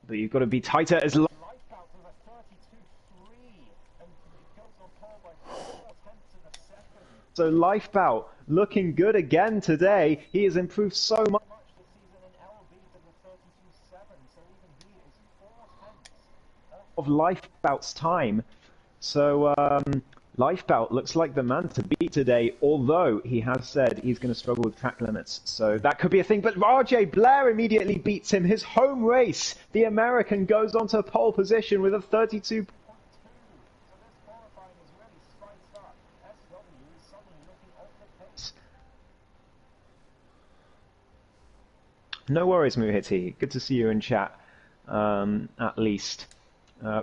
but you've got to be tighter as Lifebout with a 32.3, and it goes on pole by 4/10 of a second. So Lifebout looking good again today. He has improved so much this season in LB to the 32.7, so even he is 4/10 of Lifebout's time. So Lifebout looks like the man to beat today, although he has said he's going to struggle with track limits. So that could be a thing. But RJ Blair immediately beats him. His home race, the American, goes on to pole position with a 32.2. So this qualifying is really spiced up. SW is suddenly looking off the pace. No worries, Muhiti. Good to see you in chat, at least.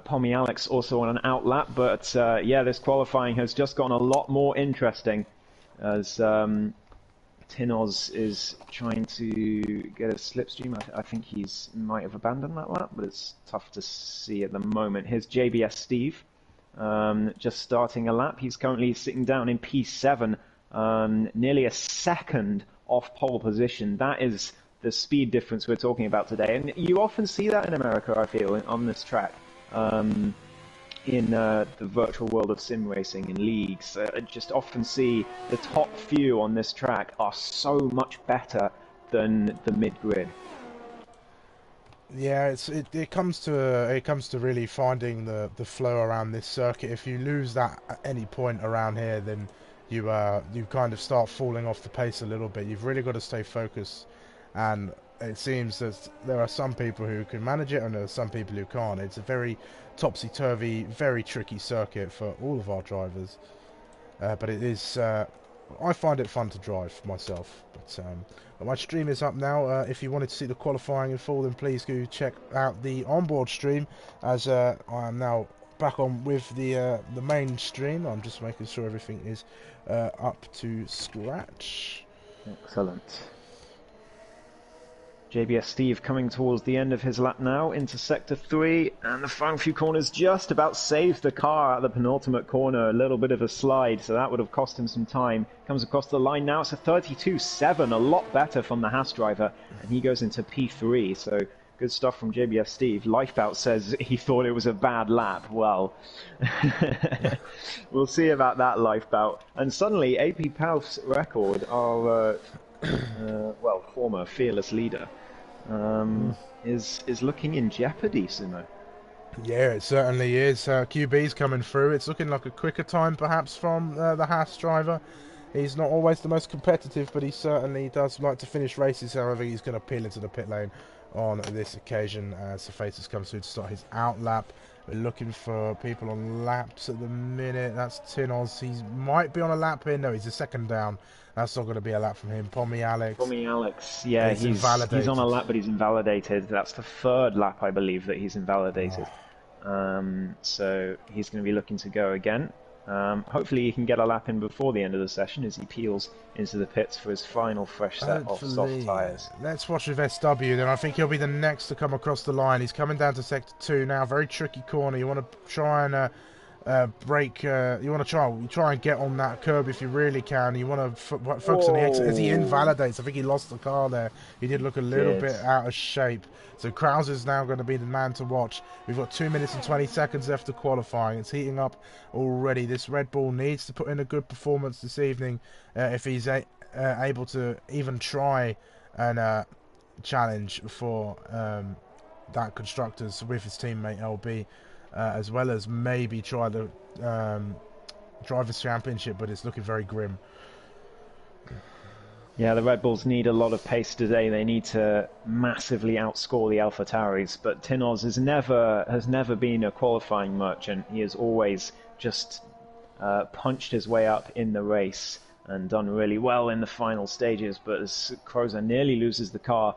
Pommy Alex also on an outlap, but yeah, this qualifying has just gotten a lot more interesting as Tinoz is trying to get a slipstream. I think he's might have abandoned that lap, but it's tough to see at the moment. Here's JBS Steve, just starting a lap. He's currently sitting down in P7, nearly a second off pole position. That is the speed difference we're talking about today, and you often see that in America, I feel, on this track. In the virtual world of sim racing in leagues, I just often see the top few on this track are so much better than the mid-grid. Yeah, it comes to really finding the flow around this circuit. If you lose that at any point around here, then you kind of start falling off the pace a little bit. You've really got to stay focused, and it seems that there are some people who can manage it and there are some people who can't. It's a very topsy-turvy, very tricky circuit for all of our drivers. But it is, I find it fun to drive myself. But my stream is up now. If you wanted to see the qualifying in full, then please go check out the onboard stream, as I am now back on with the main stream. I'm just making sure everything is up to scratch. Excellent. JBS Steve coming towards the end of his lap now into sector 3, and the final few corners just about saved the car at the penultimate corner. A little bit of a slide, so that would have cost him some time. Comes across the line now. It's a 32.7, a lot better from the Haas driver, and he goes into P3, so good stuff from JBS Steve. Lifebout says he thought it was a bad lap. Well, we'll see about that, Lifebout. And suddenly APPF1's record, our well, former fearless leader, is looking in jeopardy, Sumo. Yeah, it certainly is. QB's coming through. It's looking like a quicker time perhaps from the Haas driver. He's not always the most competitive, but he certainly does like to finish races. However, he's going to peel into the pit lane on this occasion as Safatis comes through to start his out lap. We're looking for people on laps at the minute. That's Tinoz. He might be on a lap here. No, he's a second down. That's not going to be a lap from him. Pommy Alex. Yeah, he's on a lap, but he's invalidated. That's the third lap, I believe, that he's invalidated. So he's going to be looking to go again. Hopefully he can get a lap in before the end of the session as he peels into the pits for his final fresh set of soft tyres. Let's watch with SW then. I think he'll be the next to come across the line. He's coming down to sector 2 now. Very tricky corner. You want to try and break. You want to try and get on that curb if you really can. You want to focus on the exit as he invalidates. I think he lost the car there. He did look a little bit out of shape. So Krause is now going to be the man to watch. We've got 2 minutes and 20 seconds left of qualifying. It's heating up already. This Red Bull needs to put in a good performance this evening if he's able to even try and challenge for that Constructors with his teammate LB, as well as maybe try the Drivers' Championship, but it's looking very grim. Yeah, the Red Bulls need a lot of pace today. They need to massively outscore the AlphaTauris, but Tinoz has never been a qualifying merchant. He has always just punched his way up in the race and done really well in the final stages, but as Crozer nearly loses the car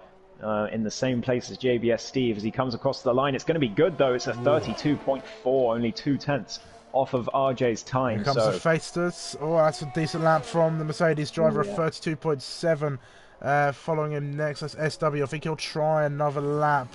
in the same place as JBS Steve as he comes across the line. It's going to be good, though. It's a 32.4, only 0.2 off of RJ's time. Here comes the Faistas. Oh, that's a decent lap from the Mercedes driver of 32.7. Following him next, that's SW. I think he'll try another lap.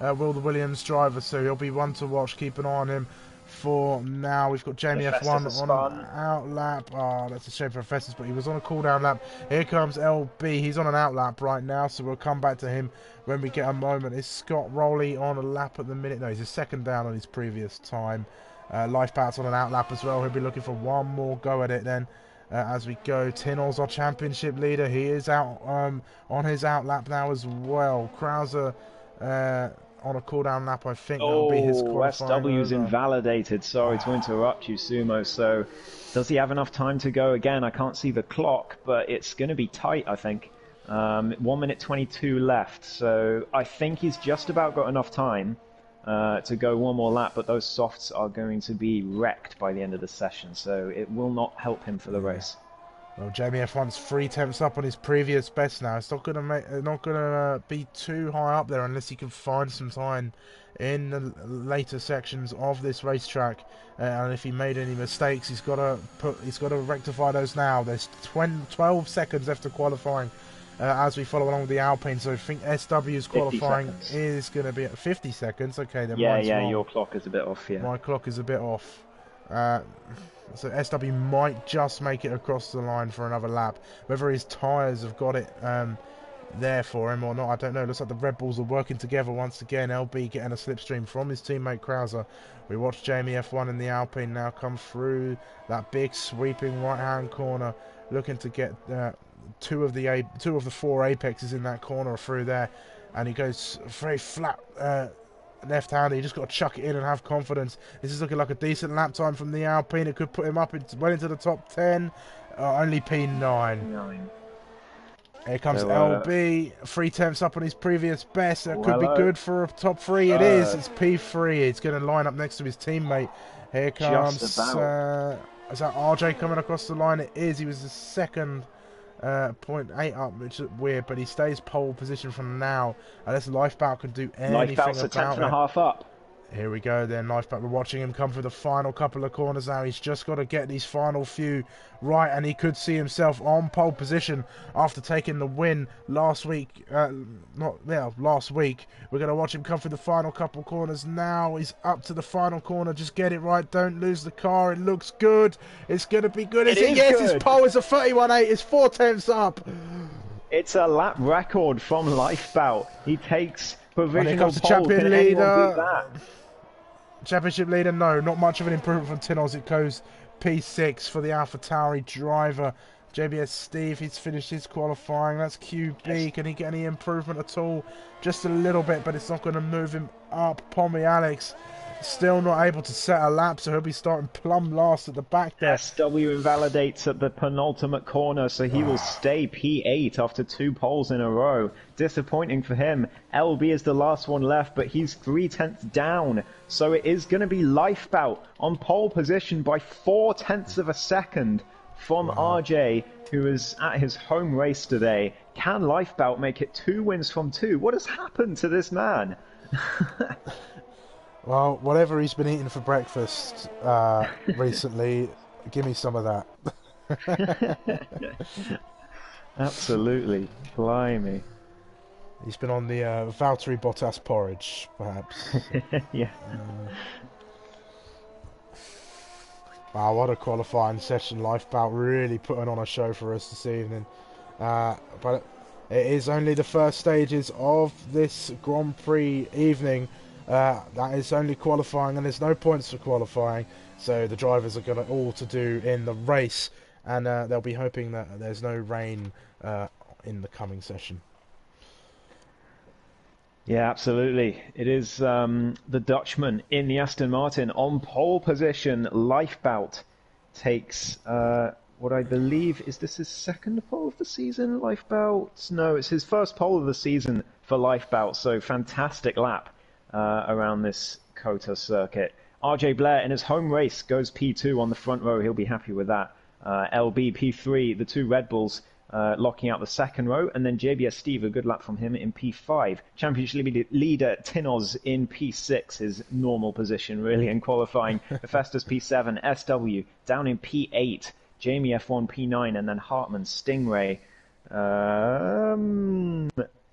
Will the Williams driver, so he'll be one to watch. Keep an eye on him for now. We've got Jamie F1 on an out lap. Oh, that's a shame for Festus, but he was on a cooldown lap. Here comes LB. He's on an out lap right now, so we'll come back to him when we get a moment. Is Scott Rowley on a lap at the minute? No, he's a second down on his previous time. Lifebout's on an out lap as well. He'll be looking for one more go at it then. As we go, Tinol's our championship leader. He is out on his out lap now as well. Krauser on a cooldown lap, I think that'll be his qualifying. SW's invalidated. Sorry to interrupt you, Sumo. So, does he have enough time to go again? I can't see the clock, but it's going to be tight, I think. 1 minute 22 left. So, I think he's just about got enough time to go one more lap, but those softs are going to be wrecked by the end of the session. So, it will not help him for the race. Well, Jamie F1's 3 tenths up on his previous best now. It's not gonna be too high up there unless he can find some time in the later sections of this racetrack. And if he made any mistakes, he's got to rectify those now. There's 12 seconds after qualifying as we follow along with the Alpine. So I think SW's qualifying is going to be at 50 seconds. Okay, then yeah, your clock is a bit off. Yeah, my clock is a bit off. So SW might just make it across the line for another lap. Whether his tyres have got it there for him or not, I don't know. Looks like the Red Bulls are working together once again. LB getting a slipstream from his teammate Krauser. We watch Jamie F1 in the Alpine now come through that big sweeping right-hand corner, looking to get two of the 4 apexes in that corner through there, and he goes very flat. Left-hander, you just got to chuck it in and have confidence. This is looking like a decent lap time from the Alpine. It could put him up well into the top 10. Only P9. Here comes LB. 3 tenths up on his previous best. That could be good for a top 3. It is. It's P3. It's going to line up next to his teammate. Here comes... is that RJ coming across the line? It is. He was the second... 0.8 up, which is weird, but he stays pole position from now unless Lifebout can do anything about it. Lifebout's a tenth and a half up. Here we go then, Lifebout. We're watching him come through the final couple of corners now. He's just got to get these final few right, and he could see himself on pole position after taking the win last week. Last week. We're going to watch him come through the final couple corners now. He's up to the final corner. Just get it right. Don't lose the car. It looks good. It's going to be good. Yes, his pole is a 31.8. It's 4 tenths up. It's a lap record from Lifebout. He takes provisional pole. Champion leader. Championship leader, no, not much of an improvement from Tinos. It goes P6 for the AlphaTauri driver. JBS Steve, he's finished his qualifying. That's QB. Can he get any improvement at all? Just a little bit, but it's not going to move him up. Pommy Alex still not able to set a lap, so he'll be starting plumb last at the back there. SW invalidates at the penultimate corner, so he will stay P8 after 2 poles in a row. Disappointing for him. LB is the last one left, but he's 3 tenths down. So it is going to be Lifebout on pole position by 4 tenths of a second from RJ, who is at his home race today. Can Lifebout make it 2 wins from 2? What has happened to this man? Well, whatever he's been eating for breakfast recently, give me some of that. Absolutely. Blimey. He's been on the Valtteri Bottas porridge, perhaps. Yeah. Wow, what a qualifying session. Lifebout really putting on a show for us this evening. But it is only the first stages of this Grand Prix evening. That is only qualifying, and there's no points for qualifying, so the drivers are got all to do in the race, and they'll be hoping that there's no rain in the coming session. Yeah, absolutely. It is the Dutchman in the Aston Martin on pole position. Lifebout takes what I believe is this his second pole of the season. Lifebout, no, it's his first pole of the season for Lifebout. So fantastic lap around this COTA circuit. RJ Blair in his home race goes P2 on the front row. He'll be happy with that. LB P3, the 2 Red Bulls locking out the second row, and then JBS Steve, a good lap from him in P5. Championship leader Tinos in P6, his normal position really in qualifying. Hephaestus P7, SW down in P8, Jamie F1 P9, and then Hartman Stingray.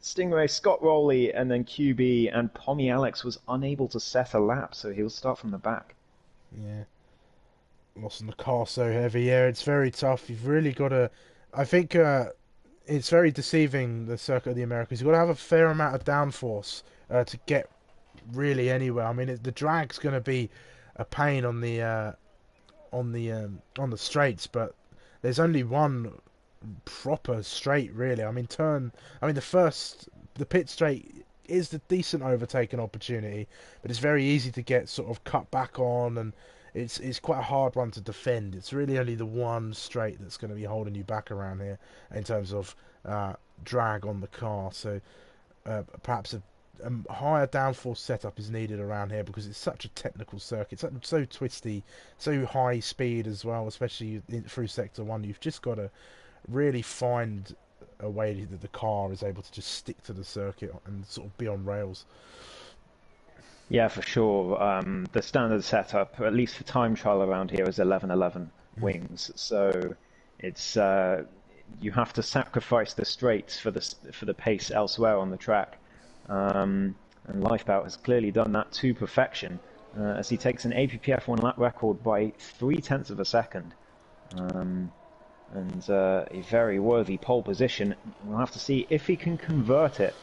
Stingray, Scott Rowley, and then QB, and Pommy Alex was unable to set a lap, so he'll start from the back. Yeah. Lost on the car so heavy. Yeah, it's very tough. You've really got to. I think it's very deceiving, the circuit of the Americas. You've got to have a fair amount of downforce to get really anywhere. I mean, the drag's going to be a pain on the straights, but there's only one proper straight really. I mean, the pit straight is the decent overtaking opportunity, but it's very easy to get sort of cut back on, and it's quite a hard one to defend. It's really only the one straight that's going to be holding you back around here in terms of drag on the car. So perhaps a higher downforce setup is needed around here, because it's such a technical circuit, so twisty, so high speed as well, especially through sector 1. You've just got to really find a way that the car is able to just stick to the circuit and sort of be on rails. Yeah, for sure. The standard setup, at least for time trial around here, is 11-11 wings. So it's you have to sacrifice the straights for the pace elsewhere on the track. And Lifebout has clearly done that to perfection, as he takes an APPF1 lap record by 0.3 of a second. And a very worthy pole position. We'll have to see if he can convert it.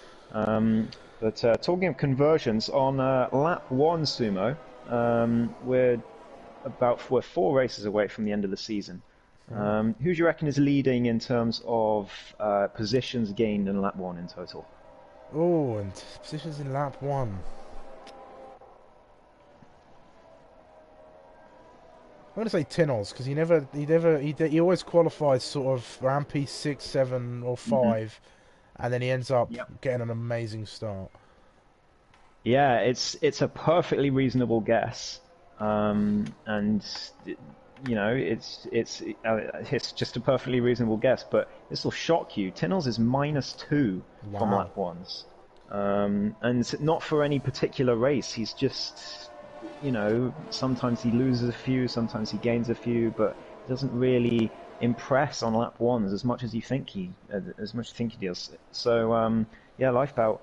But talking of conversions, on lap 1 Sumo, we're 4 races away from the end of the season. Who do you reckon is leading in terms of positions gained in lap 1 in total? Oh, and positions in lap 1. I'm going to say Tinos, because he always qualifies sort of around P6, 7 or 5, and then he ends up getting an amazing start. Yeah, it's a perfectly reasonable guess, and you know it's just a perfectly reasonable guess, but this will shock you. Tinos is -2 from lap 1s, and not for any particular race. He's just, you know, sometimes he loses a few, sometimes he gains a few, but he doesn't really impress on lap 1s as much as you think he does. So yeah, Lifebout.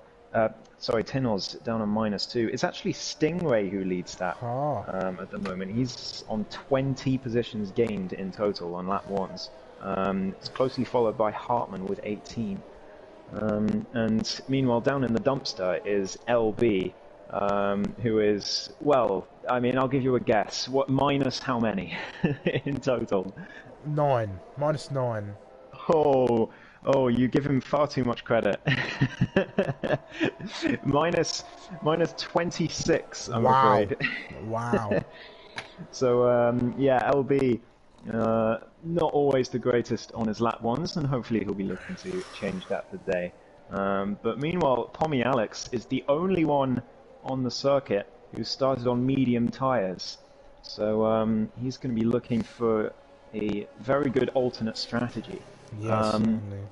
Tinos down on -2. It's actually Stingray who leads that at the moment. He's on 20 positions gained in total on lap 1s. It's closely followed by Hartman with 18. And meanwhile, down in the dumpster is LB, who is, well, I mean, I'll give you a guess. What, minus how many in total? 9. -9. Oh, you give him far too much credit. minus 26, I'm afraid. Wow. So, yeah, LB, not always the greatest on his lap 1s, and hopefully he'll be looking to change that today. But meanwhile, Pommy Alex is the only one on the circuit who started on medium tyres. So he's going to be looking for a very good alternate strategy. Yes, certainly.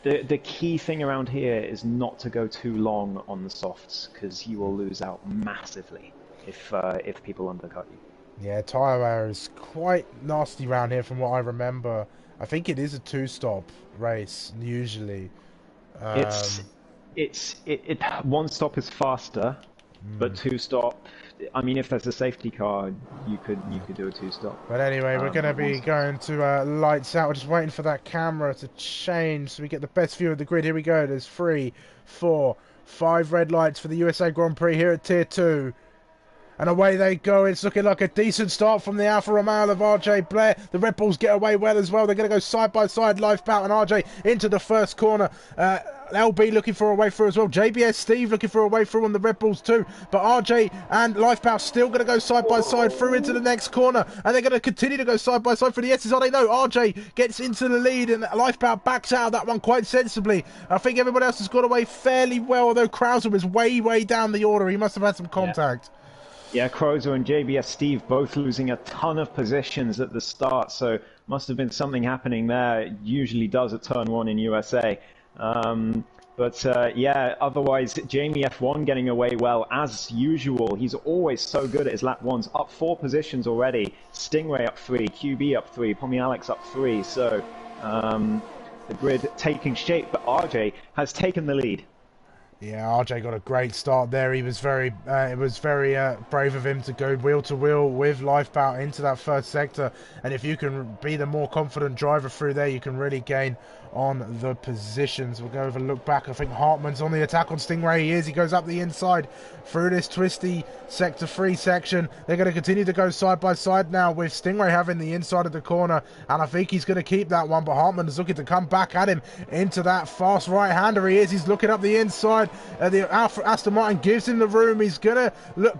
The key thing around here is not to go too long on the softs, because you will lose out massively if people undercut you. Yeah, tyre wear is quite nasty around here from what I remember. I think it is a 2-stop race usually. One stop is faster, but 2-stop. I mean, if there's a safety car, you could do a 2-stop. But anyway, we're going to be going to lights out. We're just waiting for that camera to change so we get the best view of the grid. Here we go. There's 3, 4, 5 red lights for the USA Grand Prix here at Tier 2. And away they go. It's looking like a decent start from the Alfa Romeo of RJ Blair. The Red Bulls get away well as well. They're going to go side by side, Lifebout and RJ into the first corner. LB looking for a way through as well. JBS Steve looking for a way through on the Red Bulls too. But RJ and Lifebout still going to go side by side through into the next corner. And they're going to continue to go side by side for the S's. Are they? No. RJ gets into the lead and Lifebout backs out of that one quite sensibly. I think everybody else has got away fairly well, although Krauser was way down the order. He must have had some contact. Yeah, Krauser and JBS Steve both losing a ton of positions at the start, so must have been something happening there. It usually does at turn 1 in USA. Yeah, otherwise, Jamie F1 getting away well, as usual. He's always so good at his lap 1s. Up 4 positions already. Stingray up 3, QB up 3, Pommy Alex up 3. So the grid taking shape, but RJ has taken the lead. Yeah, RJ got a great start there. He was very, it was very brave of him to go wheel to wheel with Lifeboat into that first sector. And if you can be the more confident driver through there, you can really gain on the positions. We'll go over a look back. I think Hartman's on the attack on Stingray. He is. He goes up the inside through this twisty sector 3 section. They're going to continue to go side by side now with Stingray having the inside of the corner. And I think he's going to keep that one. But Hartman is looking to come back at him into that fast right-hander. He is. He's looking up the inside. The Aston Martin gives him the room. He's going to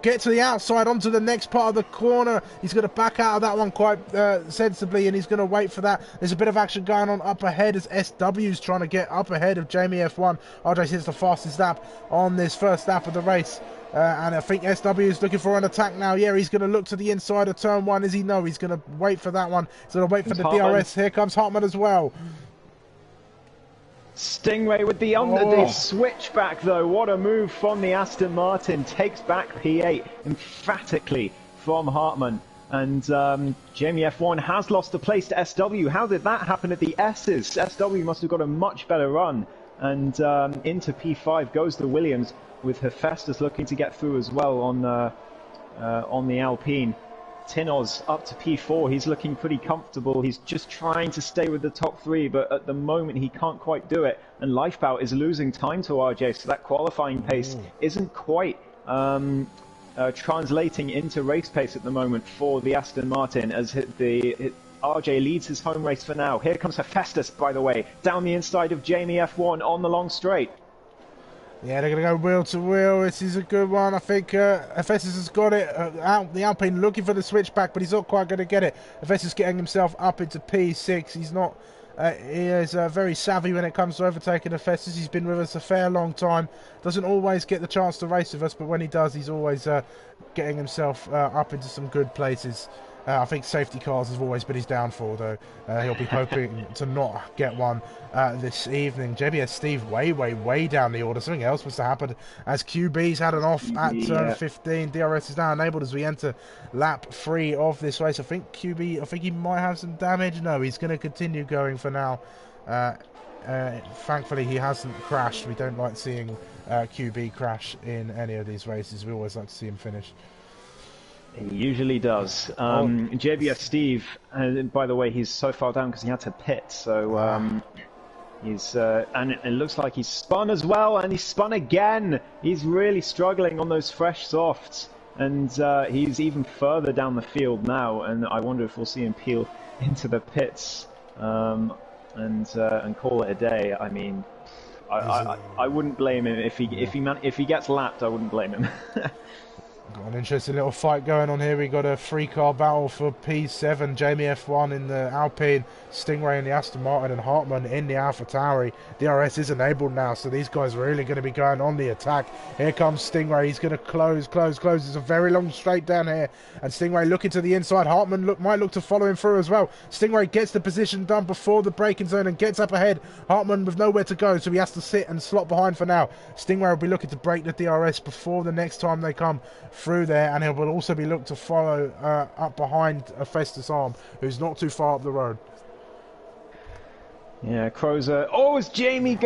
get to the outside onto the next part of the corner. He's going to back out of that one quite sensibly, and he's going to wait for that. There's a bit of action going on up ahead as SW's trying to get up ahead of Jamie F1. RJ hits the fastest lap on this first lap of the race. And I think SW is looking for an attack now. Yeah, he's going to look to the inside of turn 1. Is he? No, he's going to wait for that one. He's going to wait for the DRS. Here comes Hartman as well. Stingray with the switchback though. What a move from the Aston Martin. Takes back P8 emphatically from Hartman. And Jamie F1 has lost the place to SW. How did that happen at the S's? SW must have got a much better run. And into P5 goes the Williams, with Hephaestus looking to get through as well on the Alpine. Tinoz up to P4. He's looking pretty comfortable. He's just trying to stay with the top 3, but at the moment he can't quite do it. And Lifebout is losing time to RJ, so that qualifying pace isn't quite translating into race pace at the moment for the Aston Martin, as RJ leads his home race for now. Here comes Hephaestus, by the way, down the inside of Jamie F1 on the long straight. Yeah, they're going to go wheel to wheel. This is a good one. I think Hephaestus has got it. The Alpine looking for the switchback, but he's not quite going to get it. Hephaestus getting himself up into P6. He's not. He is very savvy when it comes to overtaking Hephaestus. He's been with us a fair long time. Doesn't always get the chance to race with us, but when he does, he's always getting himself up into some good places. I think safety cars has always been his downfall, though. He'll be hoping to not get one this evening. JBS Steve way down the order. Something else must have happened as QB's had an off at turn 15. DRS is now enabled as we enter lap 3 of this race. I think QB, I think he might have some damage. No, he's going to continue going for now. Thankfully, he hasn't crashed. We don't like seeing QB crash in any of these races. We always like to see him finish. He usually does. JBS Steve, by the way, he's so far down because he had to pit. So he's and it looks like he's spun as well, and he's spun again. He's really struggling on those fresh softs, and he's even further down the field now. And I wonder if we'll see him peel into the pits and call it a day. I mean, I wouldn't blame him if he gets lapped. I wouldn't blame him. Got an interesting little fight going on here. We got a 3-car battle for P7. Jamie F1 in the Alpine, Stingray in the Aston Martin, and Hartman in the AlphaTauri. DRS is enabled now, so these guys are really going to be going on the attack. Here comes Stingray. He's going to close. It's a very long straight down here, and Stingray looking to the inside. Hartman might look to follow him through as well. Stingray gets the position done before the braking zone and gets up ahead. Hartman with nowhere to go, so he has to sit and slot behind for now. Stingray will be looking to break the DRS before the next time they come through there, and he will also be looked to follow up behind Hephaestus Arm, who's not too far up the road. Yeah, Crozer. Oh, as Jamie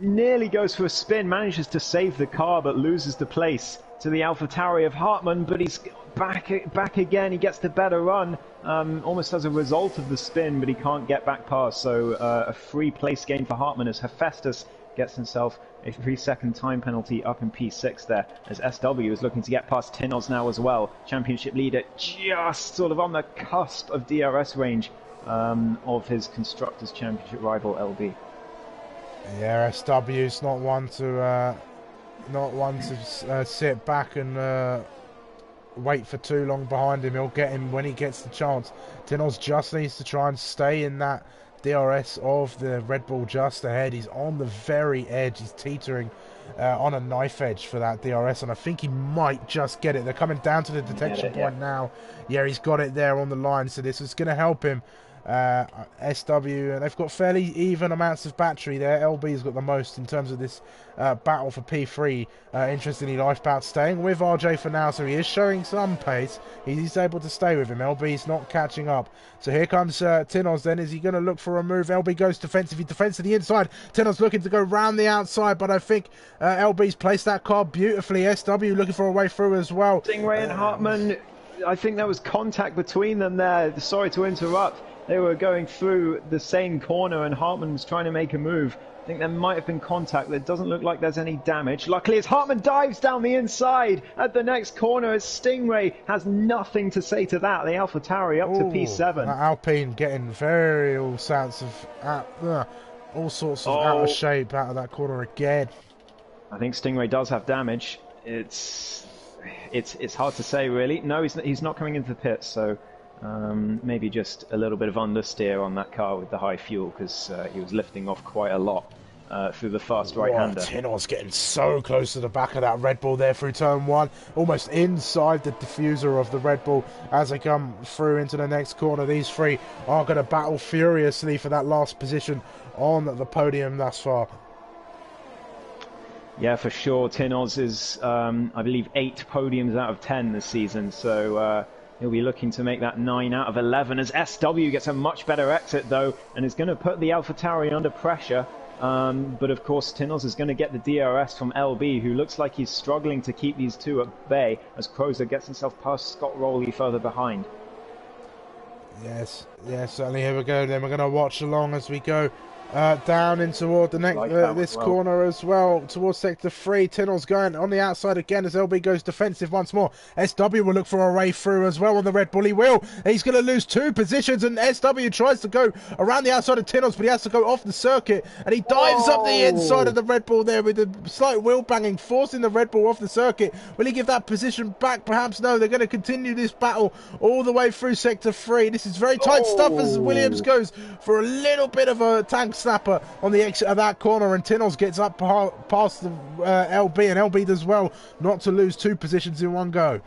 nearly goes for a spin, manages to save the car, but loses the place to the AlphaTauri of Hartman. But he's back again. He gets the better run, almost as a result of the spin, but he can't get back past. So a free place gain for Hartman as Hephaestus gets himself a 3-second time penalty up in P6 there, as SW is looking to get past Tinoz now as well. Championship leader just sort of on the cusp of DRS range of his Constructors' Championship rival LB. Yeah, SW's not one to sit back and wait for too long behind him. He'll get him when he gets the chance. Tinoz just needs to try and stay in that DRS of the Red Bull just ahead. He's on the very edge. He's teetering on a knife edge for that DRS, and I think he might just get it. They're coming down to the detection point now. Yeah, he's got it there on the line, so this is going to help him SW, they've got fairly even amounts of battery there. LB's got the most in terms of this battle for P3. Interestingly, Lifebout staying with RJ for now, so he is showing some pace. He's able to stay with him. LB's not catching up. So here comes Tinos then. Is he going to look for a move? LB goes defensive. He defends to the inside. Tinos looking to go round the outside, but I think LB's placed that car beautifully. SW looking for a way through as well. Stingray and Hartman, I think there was contact between them there. Sorry to interrupt. They were going through the same corner and Hartman was trying to make a move. I think there might have been contact. There doesn't look like there's any damage. Luckily, as Hartman dives down the inside at the next corner, as Stingray has nothing to say to that. The AlphaTauri up to P7. Alpine getting very all sorts of out of shape out of that corner again. I think Stingray does have damage. It's hard to say really. No, he's not coming into the pits, so maybe just a little bit of understeer on that car with the high fuel, because he was lifting off quite a lot through the fast right-hander. Tinos getting so close to the back of that Red Bull there through turn 1, almost inside the diffuser of the Red Bull as they come through into the next corner. These three are going to battle furiously for that last position on the podium thus far. Yeah, for sure. Tinos is, I believe, 8 podiums out of 10 this season, so he'll be looking to make that 9 out of 11 as SW gets a much better exit, though, and is going to put the AlphaTauri under pressure. But, of course, Tinos is going to get the DRS from LB, who looks like he's struggling to keep these two at bay as Crozer gets himself past Scott Rowley further behind. Yes, certainly. Here we go. Then we're going to watch along as we go down in toward the next this corner as well, towards sector 3. Tinos going on the outside again as LB goes defensive once more. SW will look for a way through as well on the Red Bull. He will. He's going to lose 2 positions, and SW tries to go around the outside of Tinos, but he has to go off the circuit, and he dives up the inside of the Red Bull there with a slight wheel banging, forcing the Red Bull off the circuit. Will he give that position back? Perhaps no. They're going to continue this battle all the way through sector 3. This is very tight stuff as Williams goes for a little bit of a tank snapper on the exit of that corner, and Tinos gets up past the LB, and LB does well not to lose 2 positions in one go.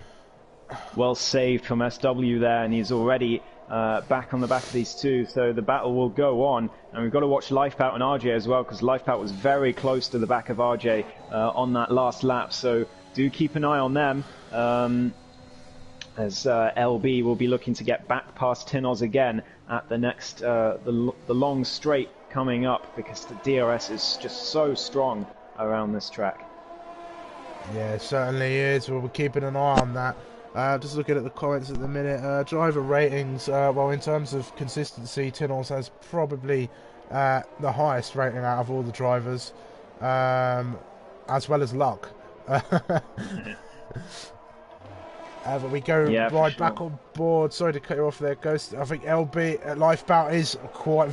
Well saved from SW there, and he's already back on the back of these two, so the battle will go on. And we've got to watch Lifebout and RJ as well, because Lifebout was very close to the back of RJ on that last lap, so do keep an eye on them. As LB will be looking to get back past Tinos again at the next, the long straight coming up, because the DRS is just so strong around this track. Yeah, it certainly is. We'll be keeping an eye on that. Just looking at the comments at the minute. Driver ratings, well, in terms of consistency, Tinos has probably the highest rating out of all the drivers, as well as luck. But we go right back on board. Sorry to cut you off there, Ghost. I think LB Lifebout is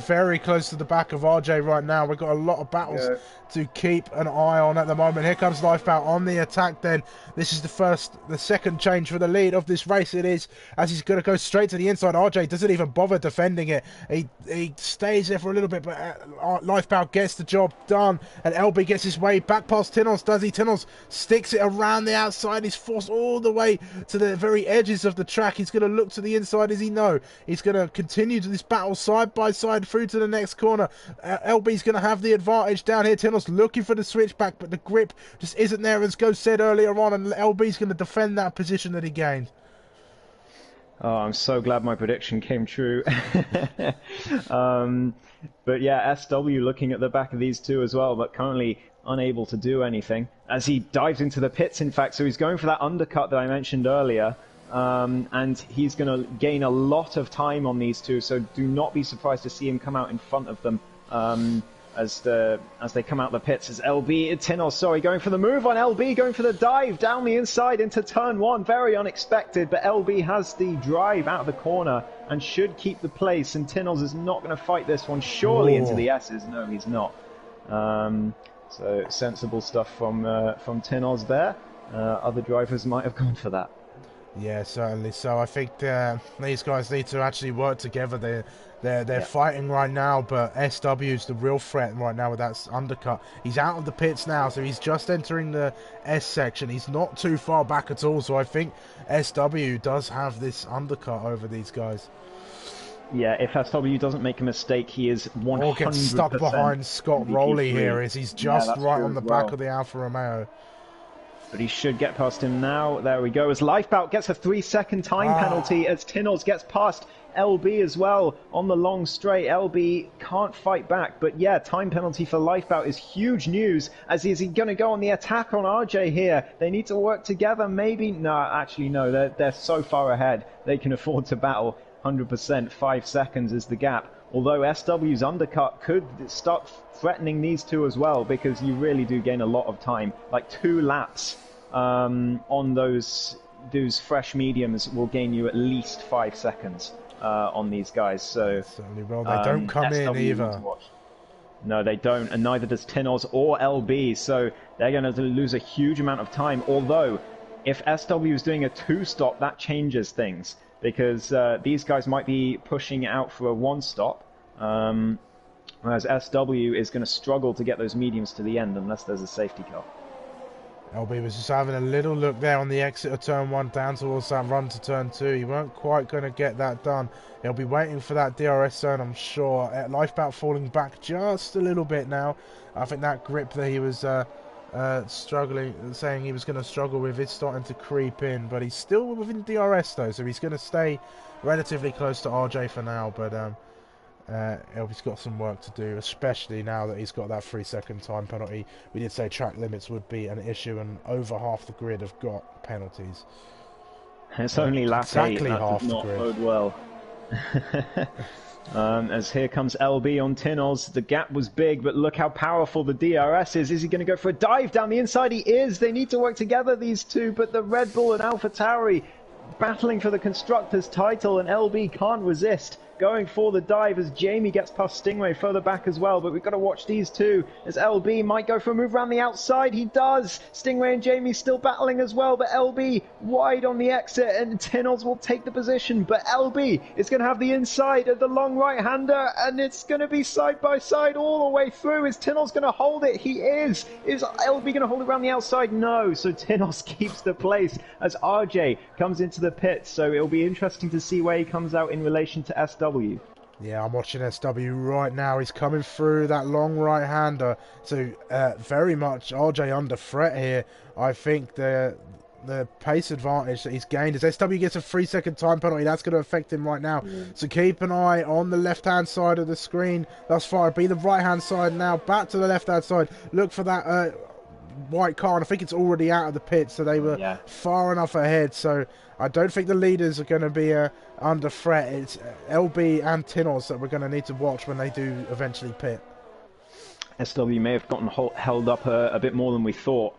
very close to the back of RJ right now. We've got a lot of battles to keep an eye on at the moment. Here comes Lifebout on the attack then. This is the second change for the lead of this race. It is, as he's going to go straight to the inside. RJ doesn't even bother defending it. He stays there for a little bit, but Lifebout gets the job done, and LB gets his way back past Tinos, does he? Tinos sticks it around the outside. He's forced all the way to the very edges of the track. He's going to look to the inside, as he know. He's going to continue to this battle side by side through to the next corner. LB's going to have the advantage down here. Tinos looking for the switchback, but the grip just isn't there, as Ghost said earlier on, and LB's going to defend that position that he gained. Oh, I'm so glad my prediction came true. But yeah, SW looking at the back of these two as well, but currently unable to do anything as he dives into the pits, in fact. So he's going for that undercut that I mentioned earlier, and he's going to gain a lot of time on these two, so do not be surprised to see him come out in front of them as they come out the pits. As Tinos going for the move on LB, going for the dive down the inside into turn 1. Very unexpected, but LB has the drive out of the corner and should keep the place, and Tinos is not going to fight this one surely into the S's. No, he's not. So sensible stuff from Tinos there. Other drivers might have gone for that. Yeah, certainly. So I think these guys need to actually work together. They're fighting right now, but SW's the real threat right now with that undercut. He's out of the pits now, so he's just entering the S section. He's not too far back at all, so I think SW does have this undercut over these guys. Yeah, if SW doesn't make a mistake, he is 100% Or gets stuck behind Scott Rowley here, as he's just right on the back of the Alfa Romeo. But he should get past him now. There we go. As Lifebout gets a 3-second time penalty, as Tinoz gets past LB as well on the long straight. LB can't fight back. But yeah, time penalty for Lifebout is huge news. As is he going to go on the attack on RJ here? They need to work together, maybe? No, actually, no. They're so far ahead. They can afford to battle 100%. 5 seconds is the gap. Although SW's undercut could start threatening these two as well, because you really do gain a lot of time. Like 2 laps on those fresh mediums will gain you at least 5 seconds on these guys. So certainly, well, they don't come in either. No, they don't, and neither does Tinoz or LB. So they're going to lose a huge amount of time. Although, if SW is doing a 2-stop, that changes things, because these guys might be pushing out for a 1-stop, whereas SW is going to struggle to get those mediums to the end unless there's a safety car. LB was just having a little look there on the exit of turn 1 down towards that run to turn 2. He weren't quite going to get that done. He'll be waiting for that DRS zone, I'm sure. Lifebout falling back just a little bit now. I think that grip that he was saying he was going to struggle with is starting to creep in, but he's still within DRS though, so he's going to stay relatively close to RJ for now. But he's got some work to do, especially now that he's got that 3-second time penalty. We did say track limits would be an issue, and over half the grid have got penalties. It's only lap 8. Exactly that half does not the grid. bode well. As here comes LB on Tinoz. The gap was big, but look how powerful the DRS is. Is he going to go for a dive down the inside? He is. They need to work together, these two, but the Red Bull and AlphaTauri battling for the Constructors' title, and LB can't resist going for the dive as Jamie gets past Stingray further back as well. But we've got to watch these two, as LB might go for a move around the outside. He does. Stingray and Jamie still battling as well, but LB wide on the exit, and Tinoz will take the position. But LB is going to have the inside of the long right-hander, and it's going to be side by side all the way through. Is Tinoz going to hold it? He is. Is LB going to hold it around the outside? No. So Tinoz keeps the place as RJ comes into the pits. So it'll be interesting to see where he comes out in relation to SW. Yeah, I'm watching SW right now. He's coming through that long right-hander. So very much RJ under threat here. I think the pace advantage that he's gained as SW gets a 3-second time penalty. That's going to affect him right now. So keep an eye on the left-hand side of the screen. Thus far, it'll be the right-hand side now. Back to the left-hand side. Look for that white car, and I think it's already out of the pit, so they were far enough ahead. So I don't think the leaders are going to be under threat. It's LB and Tinoz that we're going to need to watch when they do eventually pit. SW may have gotten held up a bit more than we thought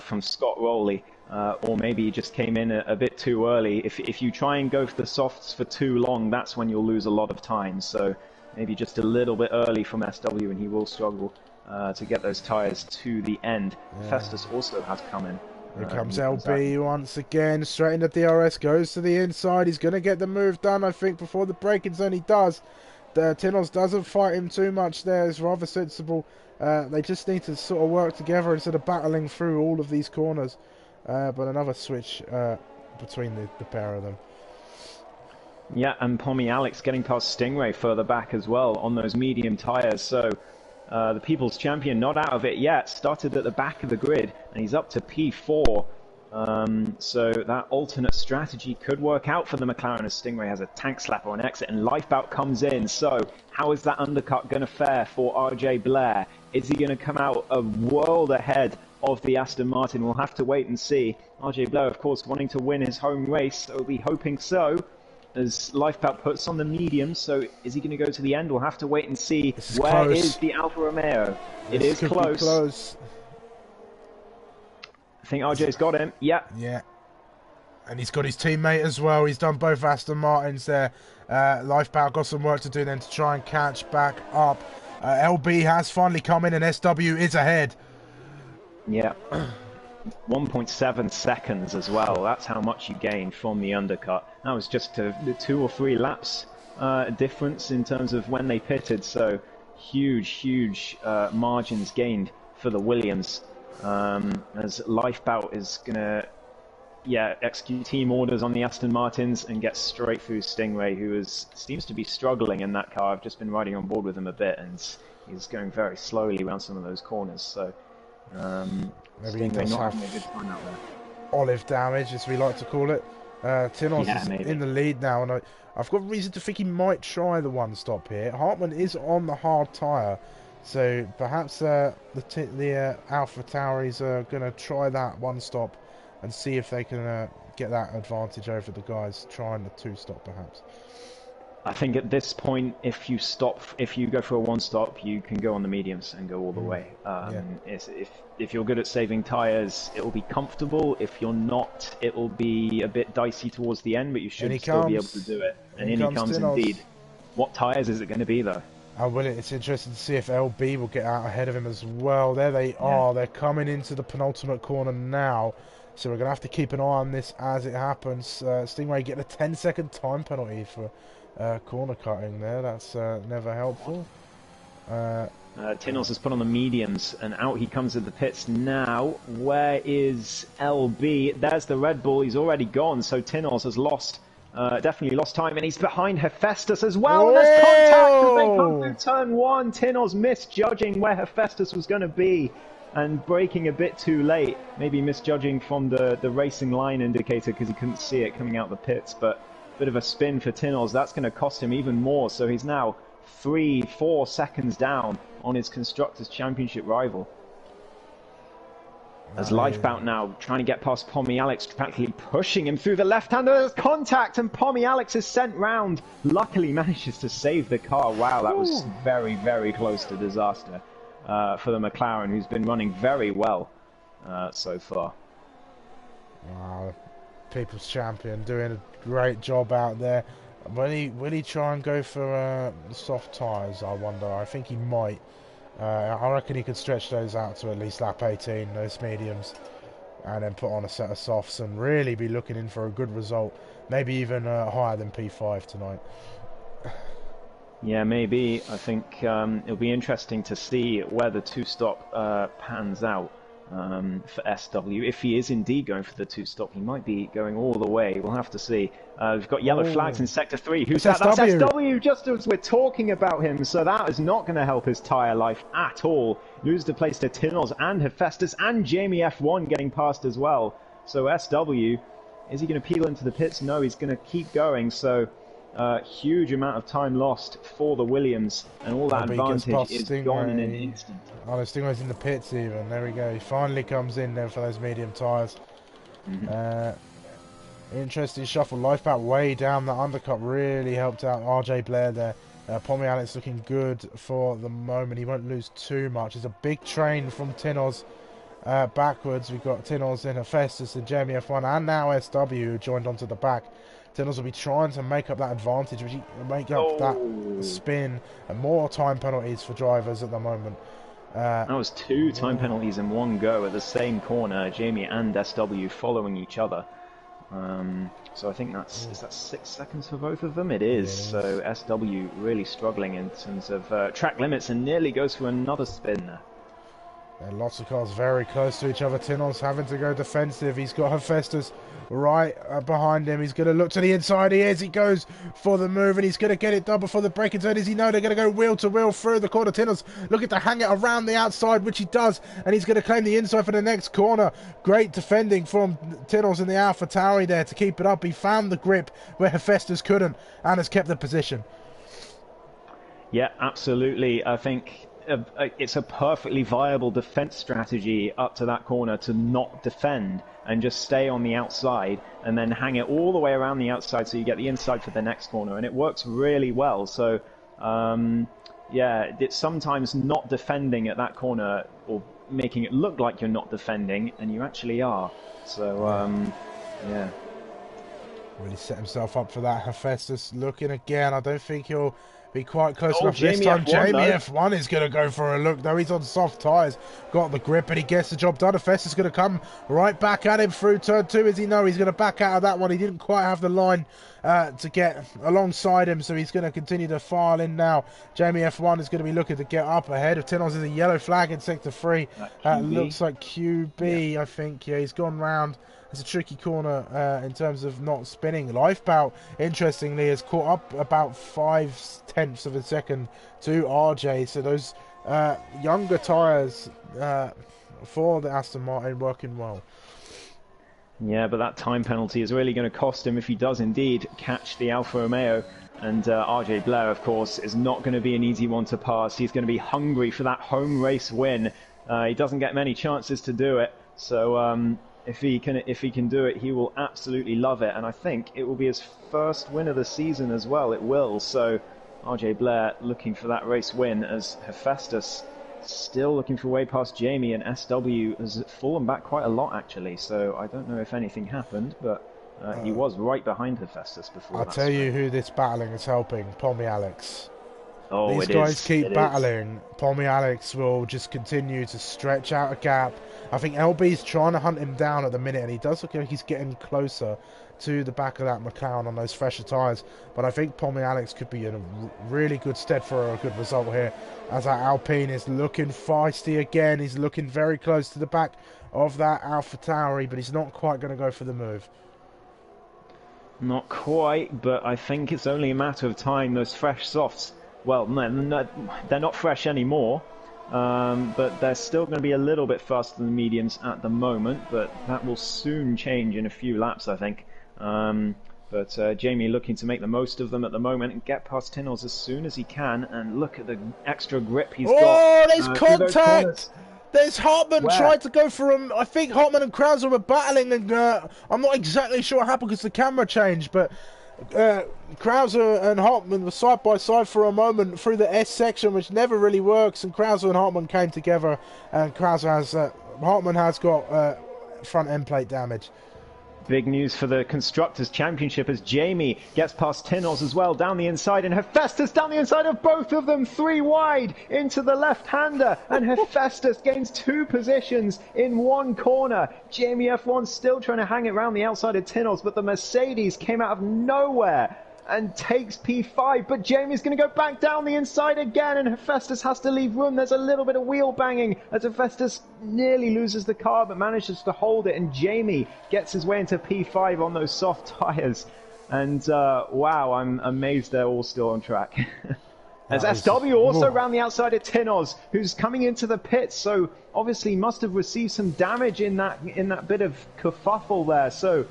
from Scott Rowley, or maybe he just came in a bit too early. If you try and go for the softs for too long, that's when you'll lose a lot of time. So maybe just a little bit early from SW, and he will struggle to get those tyres to the end. Festus also has come in. Here comes LB once again, straight into DRS, goes to the inside. He's going to get the move done, I think, before the braking zone. He does. Tinoz doesn't fight him too much there. It's rather sensible. They just need to sort of work together instead of battling through all of these corners. But another switch between the pair of them. Yeah, and Pommy Alex getting past Stingray further back as well on those medium tyres. So the People's Champion not out of it yet. Started at the back of the grid, and he's up to P4. So that alternate strategy could work out for the McLaren, as Stingray has a tank slap on exit, and Lifebout comes in. So how is that undercut going to fare for RJ Blair? Is he going to come out a world ahead of the Aston Martin? We'll have to wait and see. RJ Blair, of course, wanting to win his home race, so we'll be hoping so, as Lifebout puts on the medium. So is he going to go to the end? We'll have to wait and see. Where is the Alfa Romeo? It is close. I think RJ's got him. Yeah. And he's got his teammate as well. He's done both Aston Martins there. Lifebout got some work to do then to try and catch back up. LB has finally come in, and SW is ahead. Yeah. 1.7 seconds as well. That's how much you gained from the undercut. That was just 2 or 3 laps difference in terms of when they pitted. So huge margins gained for the Williams. As Lifebout is going to execute team orders on the Aston Martins and get straight through Stingray, who seems to be struggling in that car. I've just been riding on board with him a bit, and he's going very slowly around some of those corners. So maybe he Stingray does not have having a good time out there. olive damage, as we like to call it. Tinos is maybe in the lead now, and I've got reason to think he might try the one stop here. Hartmann is on the hard tyre, so perhaps the Alpha Tauris are going to try that one stop and see if they can get that advantage over the guys trying the two stop perhaps. I think at this point, if you go for a one stop, you can go on the mediums and go all the way. If you're good at saving tyres, it will be comfortable. If you're not, it will be a bit dicey towards the end, but you should still be able to do it. And in he comes indeed. What tyres is it going to be though? Well, it's interesting to see if LB will get out ahead of him as well. There they are. They're coming into the penultimate corner now. So we're going to have to keep an eye on this as it happens. Stingray getting a 10-second time penalty for corner cutting there. That's never helpful. Tinos has put on the mediums, and out he comes at the pits now. Where is LB? There's the Red Bull. He's already gone, so Tinos has definitely lost time, and he's behind Hephaestus as well. And there's contact as they come through turn one. Tinos misjudging where Hephaestus was going to be and braking a bit too late. Maybe misjudging from the racing line indicator because he couldn't see it coming out the pits, but a bit of a spin for Tinos. That's going to cost him even more, so he's now 3-4 seconds down on his Constructors' Championship rival. As Lifebout now trying to get past Pommy Alex, practically pushing him through the left-hand. There's contact, and Pommy Alex is sent round. Luckily manages to save the car. Wow, that was very, very close to disaster for the McLaren, who's been running very well so far. Wow, People's Champion doing a great job out there. Will he try and go for soft tyres, I wonder? I think he might. I reckon he could stretch those out to at least lap 18, those mediums, and then put on a set of softs and really be looking in for a good result. Maybe even higher than P5 tonight. Yeah, maybe. I think it'll be interesting to see where the two-stop pans out for SW. If he is indeed going for the two-stop, he might be going all the way. We'll have to see. We've got yellow flags in Sector 3. Who's that? That's SW, just as we're talking about him. So that is not going to help his tyre life at all. Lose the place to Tinos and Hephaestus and Jamie F1 getting past as well. So SW, is he going to peel into the pits? No, he's going to keep going. So huge amount of time lost for the Williams, and all that advantage is gone in an instant. Oh, the Stingray's in the pits even. There we go. He finally comes in there for those medium tyres. Interesting shuffle. Lifebout way down. The undercut really helped out RJ Blair there. Pommy Alex looking good for the moment. He won't lose too much. It's a big train from Tinos backwards. We've got Tinos and Hephaestus and Jamie F1 and now SW who joined onto the back. Tinos will be trying to make up that advantage, make up that spin, and more time penalties for drivers at the moment. That was 2 time penalties in one go at the same corner, Jamie and SW following each other. So I think is that 6 seconds for both of them? It is. So SW really struggling in terms of track limits and nearly goes for another spin there. Lots of cars very close to each other. Tinos having to go defensive. He's got Hephaestus right behind him. He's going to look to the inside. He goes for the move, and he's going to get it done before the braking turn. Does he know they're going to go wheel to wheel through the corner? Tinos looking to hang it around the outside, which he does, and he's going to claim the inside for the next corner. Great defending from Tinos in the Alpha Tauri there to keep it up. He found the grip where Hephaestus couldn't and has kept the position. Yeah, absolutely. I think it's a perfectly viable defense strategy up to that corner to not defend and just stay on the outside and then hang it all the way around the outside so you get the inside for the next corner, and it works really well. So yeah, it's sometimes not defending at that corner or making it look like you're not defending and you actually are. So yeah, really set himself up for that. Hephaestus looking again. I don't think he'll be quite close enough this time. Jamie F1 is going to go for a look, though. He's on soft tyres. Got the grip, and he gets the job done. Hephaestus is going to come right back at him through turn 2. As he knows, he's going to back out of that one. He didn't quite have the line to get alongside him, so he's going to continue to file in now. Jamie F1 is going to be looking to get up ahead of Tinos. There's a yellow flag in Sector 3. That looks like QB, I think. Yeah, he's gone round it's a tricky corner in terms of not spinning. Lifebout, interestingly, has caught up about 5/10 of a second to RJ. So those younger tyres for the Aston Martin working well. Yeah, but that time penalty is really going to cost him if he does indeed catch the Alfa Romeo. And RJ Blair, of course, is not going to be an easy one to pass. He's going to be hungry for that home race win. He doesn't get many chances to do it. So if he can do it, he will absolutely love it. And I think it will be his first win of the season as well. It will. So RJ Blair looking for that race win, as Hephaestus still looking for way past Jamie, and SW has fallen back quite a lot actually. So I don't know if anything happened, but he was right behind Hephaestus before. I'll tell you who this battling is helping: Pommy Alex. Oh, these guys keep battling. Pommy Alex will just continue to stretch out a gap. I think LB's trying to hunt him down at the minute, and he does look like he's getting closer to the back of that McLaren on those fresher tyres. But I think Pommy Alex could be in a really good stead for a good result here, as that Alpine is looking feisty again. He's looking very close to the back of that Alpha Tauri, but he's not quite going to go for the move. Not quite, but I think it's only a matter of time. Those fresh softs, well, no, they're not fresh anymore, but they're still going to be a little bit faster than the mediums at the moment, but that will soon change in a few laps, I think. But Jamie looking to make the most of them at the moment and get past Tinnels as soon as he can, and look at the extra grip he's got. Oh, there's contact! There's Hartmann tried to go for him. I think Hartmann and Krauser were battling, and I'm not exactly sure what happened because the camera changed, but Krauser and Hartmann were side by side for a moment through the S section, which never really works, and Krauser and Hartmann came together, and Hartmann has got front end plate damage. Big news for the Constructors' Championship as Jamie gets past Tinnels as well down the inside, and Hephaestus down the inside of both of them, 3 wide into the left-hander, and Hephaestus gains 2 positions in 1 corner. Jamie F1 still trying to hang it around the outside of Tinnels, but the Mercedes came out of nowhere and takes P5, but Jamie's going to go back down the inside again, and Hephaestus has to leave room. There's a little bit of wheel banging as Hephaestus nearly loses the car but manages to hold it, and Jamie gets his way into P5 on those soft tyres. And wow, I'm amazed they're all still on track. As SW also around the outside of Tinos, who's coming into the pits, so obviously must have received some damage in that bit of kerfuffle there. So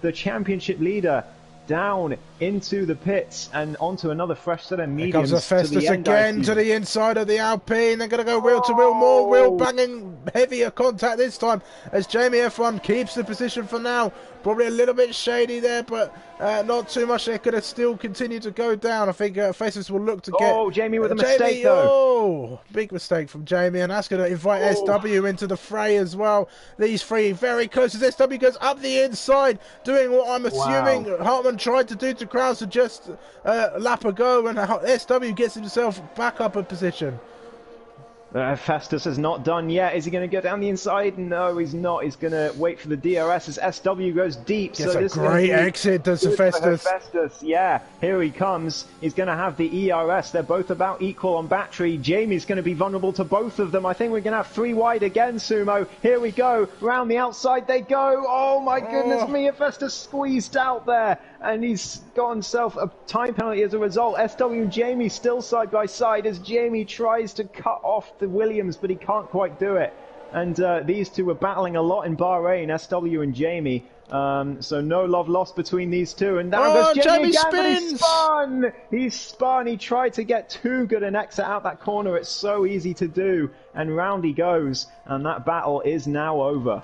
the championship leader down into the pits and onto another fresh set of mediums. Here comes Hephaestus again to the inside of the Alpine. They're going to go wheel to wheel, more wheel banging, heavier contact this time as Jamie F1 keeps the position for now. Probably a little bit shady there, but not too much. They could have still continued to go down. I think Hephaestus will look to get... Oh, Jamie with a mistake though. Oh, big mistake from Jamie, and that's going to invite SW into the fray as well. These 3 very close as SW goes up the inside, doing what I'm assuming Hartmann tried to do to Krauser just a lap ago, and SW gets himself back up a position. Hephaestus is not done yet. Is he going to go down the inside? No, he's not. He's going to wait for the DRS as SW goes deep. Gets so this a great exit, does Hephaestus. Yeah, here he comes. He's going to have the ERS. They're both about equal on battery. Jamie's going to be vulnerable to both of them. I think we're going to have 3 wide again, Sumo. Here we go. Round the outside they go. Oh my goodness me. Hephaestus squeezed out there, and he's got himself a time penalty as a result. SW and Jamie still side by side as Jamie tries to cut off the Williams, but he can't quite do it. And these two were battling a lot in Bahrain, SW and Jamie. So no love lost between these two. And now goes Jamie again, but he spun. He tried to get too good an exit out that corner. It's so easy to do. And round he goes. And that battle is now over.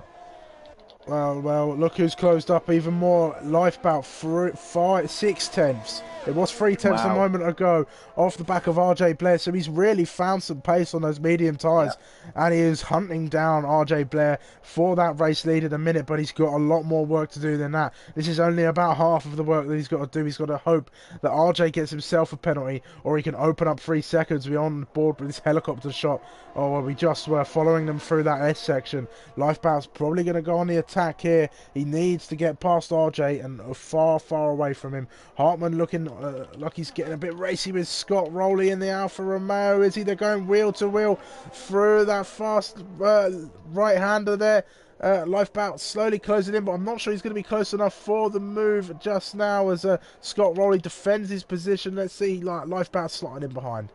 Well, look who's closed up even more. Lifebout 6/10. It was 3/10 a moment ago off the back of RJ Blair, so he's really found some pace on those medium tyres, and he is hunting down RJ Blair for that race lead at the minute, but he's got a lot more work to do than that. This is only about half of the work that he's got to do. He's got to hope that RJ gets himself a penalty, or he can open up 3 seconds. We're on board with this helicopter shot, or we just were following them through that S section. Lifebout's probably going to go on the attack here. He needs to get past RJ and far away from him. Hartmann looking like he's getting a bit racy with Scott Rowley in the Alfa Romeo. Is he? They're going wheel to wheel through that fast right-hander there. Lifebout slowly closing in, but I'm not sure he's going to be close enough for the move just now as Scott Rowley defends his position. Let's see, Lifebout sliding in behind.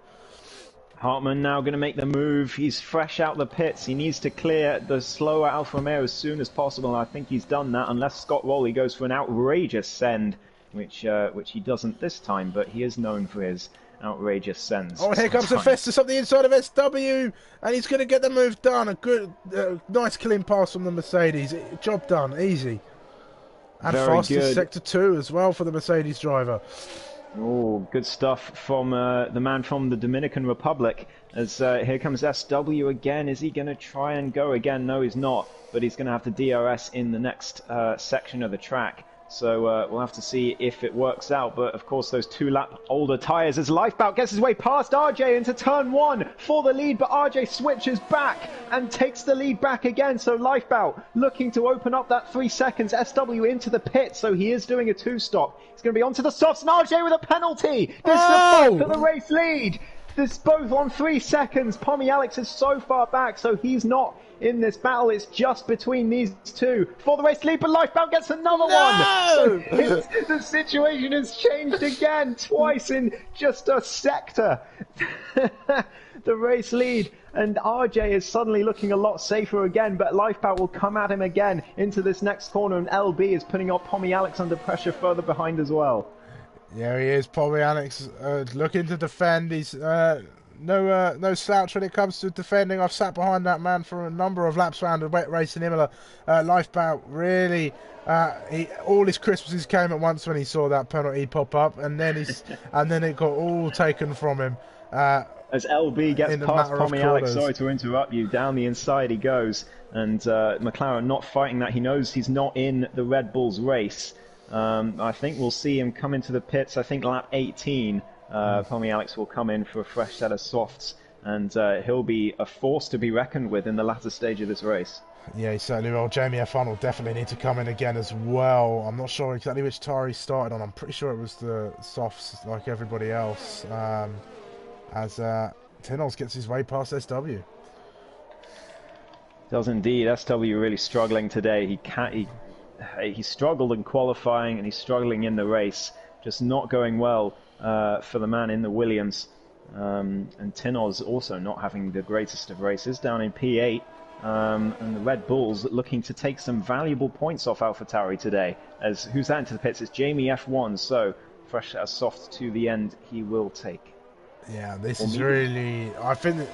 Hartmann now going to make the move. He's fresh out the pits. He needs to clear the slower Alfa Romeo as soon as possible. I think he's done that, unless Scott Rowley goes for an outrageous send, which he doesn't this time, but he is known for his outrageous sends. Oh, here comes the Festus up the inside of SW, and he's going to get the move done. A good, nice killing pass from the Mercedes. Job done, easy. And Very fastest good. sector 2 as well for the Mercedes driver. Oh, good stuff from the man from the Dominican Republic. As here comes SW again. Is he going to try and go again? No, he's not. But he's going to have to DRS in the next section of the track. So we'll have to see if it works out. But of course, those 2-lap older tyres as Lifebout gets his way past RJ into turn 1 for the lead. But RJ switches back and takes the lead back again. So Lifebout looking to open up that 3 seconds. SW into the pit. So he is doing a 2-stop. He's going to be onto the softs. And RJ with a penalty. This is for the race lead. This both on 3 seconds. Pommy Alex is so far back, so he's not in this battle. It's just between these two for the race lead, but Lifebout gets another one. So the situation has changed again, twice in just a sector. The race lead, and RJ is suddenly looking a lot safer again, but Lifebout will come at him again into this next corner, and LB is putting up Pommy Alex under pressure further behind as well. Yeah, he is. Pommy Alex looking to defend. He's no slouch when it comes to defending. I've sat behind that man for a number of laps around a wet race in Imola. Lifebout really, all his Christmases came at once when he saw that penalty pop up, and then it got all taken from him. As LB gets past Pommy Alex, sorry to interrupt you, down the inside he goes, and McLaren not fighting that. He knows he's not in the Red Bull's race. I think we'll see him come into the pits. I think lap 18, Pommy Alex will come in for a fresh set of softs, and he'll be a force to be reckoned with in the latter stage of this race. Yeah, he certainly will. Jamie F1 will definitely need to come in again as well. I'm not sure exactly which tyre he started on. I'm pretty sure it was the softs like everybody else, as Tinoz gets his way past SW. Does indeed. SW really struggling today. He struggled in qualifying and he's struggling in the race, just not going well for the man in the Williams. And Tinoz also not having the greatest of races, down in P8. And the Red Bulls looking to take some valuable points off AlphaTauri today. As who's that into the pits? It's Jamie F1. So fresh as soft to the end, he will take. Yeah, this is really. I think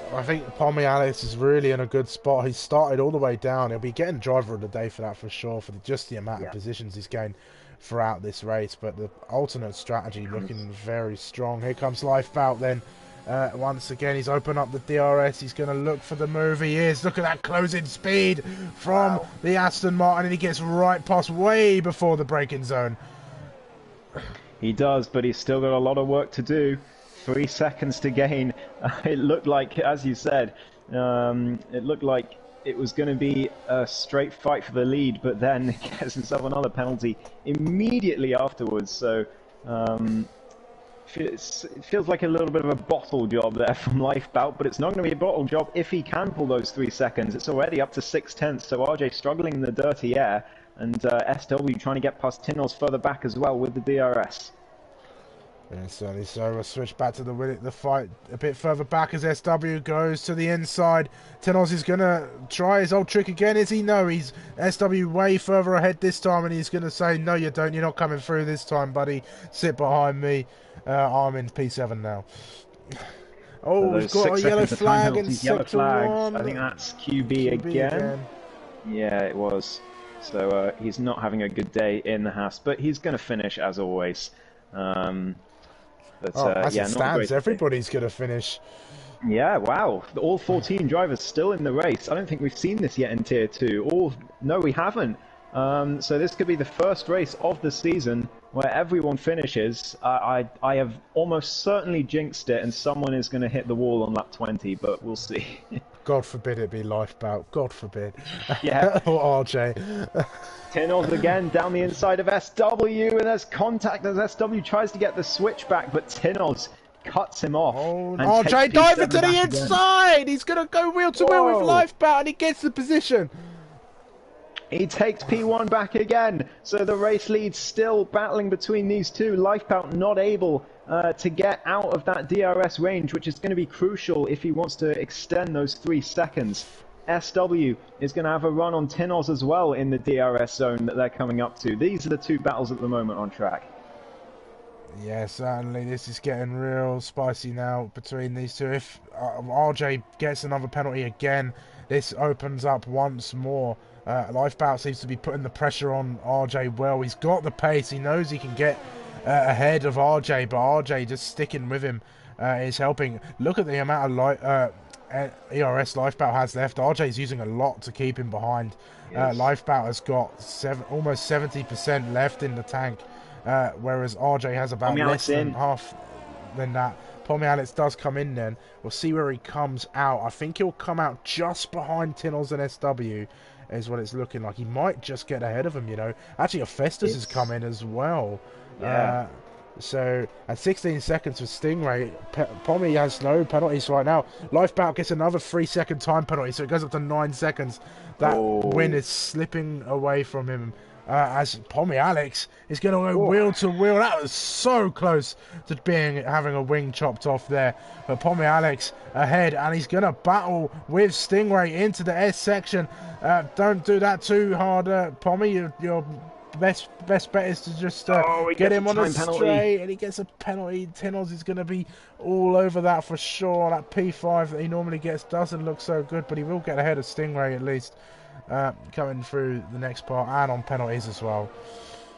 Pommy Alex is really in a good spot. He's started all the way down. He'll be getting driver of the day for that for sure. For just the amount of positions he's gained throughout this race. But the alternate strategy looking very strong. Here comes Lifebout then. Once again, he's opened up the DRS. He's going to look for the move. He is. Look at that closing speed from the Aston Martin, and he gets right past way before the braking zone. He does, but he's still got a lot of work to do. 3 seconds to gain. It looked like, as you said, it looked like it was going to be a straight fight for the lead, but then he gets himself another penalty immediately afterwards. So it feels like a little bit of a bottle job there from Lifebout, but it's not going to be a bottle job if he can pull those 3 seconds. It's already up to 6/10, so RJ struggling in the dirty air, and SW trying to get past Tinoz further back as well with the DRS. Yeah, certainly so. We'll switch back to the fight a bit further back as SW goes to the inside. Tinoz is going to try his old trick again, is he? No, he's SW way further ahead this time, and he's going to say, no, you don't. You're not coming through this time, buddy. Sit behind me. I'm in P7 now. Oh, he's got a yellow flag in sector 1. I think that's QB again. Yeah, it was. So he's not having a good day in the Haas, but he's going to finish as always. As it stands, everybody's going to finish. Yeah, wow. All 14 drivers still in the race. I don't think we've seen this yet in Tier 2. No, we haven't. So this could be the first race of the season where everyone finishes. I have almost certainly jinxed it, and someone is going to hit the wall on lap 20, but we'll see. God forbid it be Lifeboat. God forbid. Yeah. Or RJ. Tinoz again down the inside of SW, and there's contact as SW tries to get the switch back, but Tinoz cuts him off Oh, and takes RJ diving P7 to the back again. inside! He's going to go wheel to wheel with Whoa! Lifeboat, and he gets the position. He takes P1 back again, so the race lead's still battling between these two. Lifebout not able to get out of that DRS range, which is going to be crucial if he wants to extend those 3 seconds. SW is going to have a run on Tinoz as well in the DRS zone that they're coming up to. These are the two battles at the moment on track. Yeah, certainly. This is getting real spicy now between these two. If RJ gets another penalty again, this opens up once more. Lifebout seems to be putting the pressure on RJ well. He's got the pace. He knows he can get ahead of RJ, but RJ just sticking with him is helping. Look at the amount of ERS Lifebout has left. RJ's using a lot to keep him behind. Yes. Lifebout has got almost 70% left in the tank, whereas RJ has about less than half than that. Pommy Alex does come in then. We'll see where he comes out. I think he'll come out just behind Tinoz and SW is what it's looking like. He might just get ahead of him, you know. Actually, a Festus has come in as well. Yeah. So, at 16 seconds for Stingray, Pommy has no penalties right now. Lifebout gets another 3-second time penalty, so it goes up to 9 seconds. That win is slipping away from him as Pommy Alex is going to go wheel to wheel. That was so close to having a wing chopped off there. But Pommy Alex ahead, and he's going to battle with Stingray into the S section. Don't do that too hard, Pommy. Your best bet is to just get him on a straight, and he gets a penalty. Tinoz is going to be all over that for sure. That P5 that he normally gets doesn't look so good, but he will get ahead of Stingray at least. Coming through the next part and on penalties as well.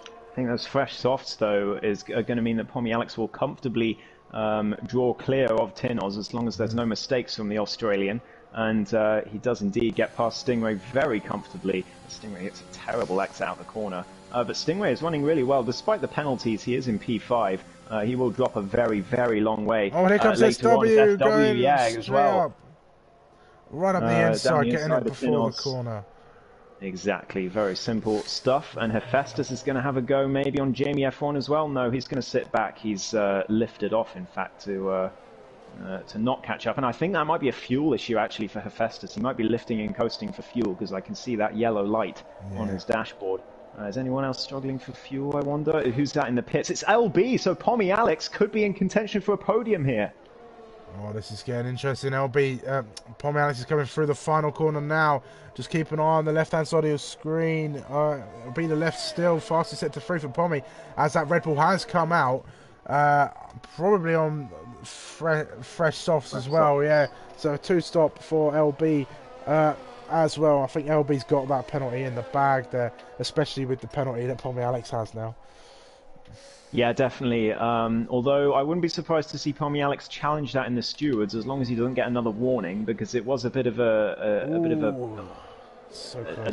I think those fresh softs though are going to mean that Pommy Alex will comfortably draw clear of Tinoz as long as there's no mistakes from the Australian, and he does indeed get past Stingray very comfortably. Stingray hits a terrible X out the corner, but Stingray is running really well despite the penalties. He is in P5. He will drop a very, very long way. Oh, and here comes SW going as well. Up. Right up the inside, getting it before the corner. Exactly, very simple stuff. And Hephaestus is going to have a go maybe on Jamie F1 as well. No, he's going to sit back. He's lifted off, in fact, to not catch up. And I think that might be a fuel issue, actually, for Hephaestus. He might be lifting and coasting for fuel, because I can see that yellow light on his dashboard. Is anyone else struggling for fuel, I wonder? Who's that in the pits? It's LB, so Pommy Alex could be in contention for a podium here. Oh, this is getting interesting. LB, Pommy Alex is coming through the final corner now. Just keep an eye on the left-hand side of your screen. It'll be the left still. Fastest set to 3 for Pommy, as that Red Bull has come out. Probably on fresh softs as well, yeah. So a 2-stop for LB as well. I think LB's got that penalty in the bag there, especially with the penalty that Pommy Alex has now. Yeah, definitely. Although I wouldn't be surprised to see Pommy Alex challenge that in the stewards, as long as he doesn't get another warning, because it was a bit of a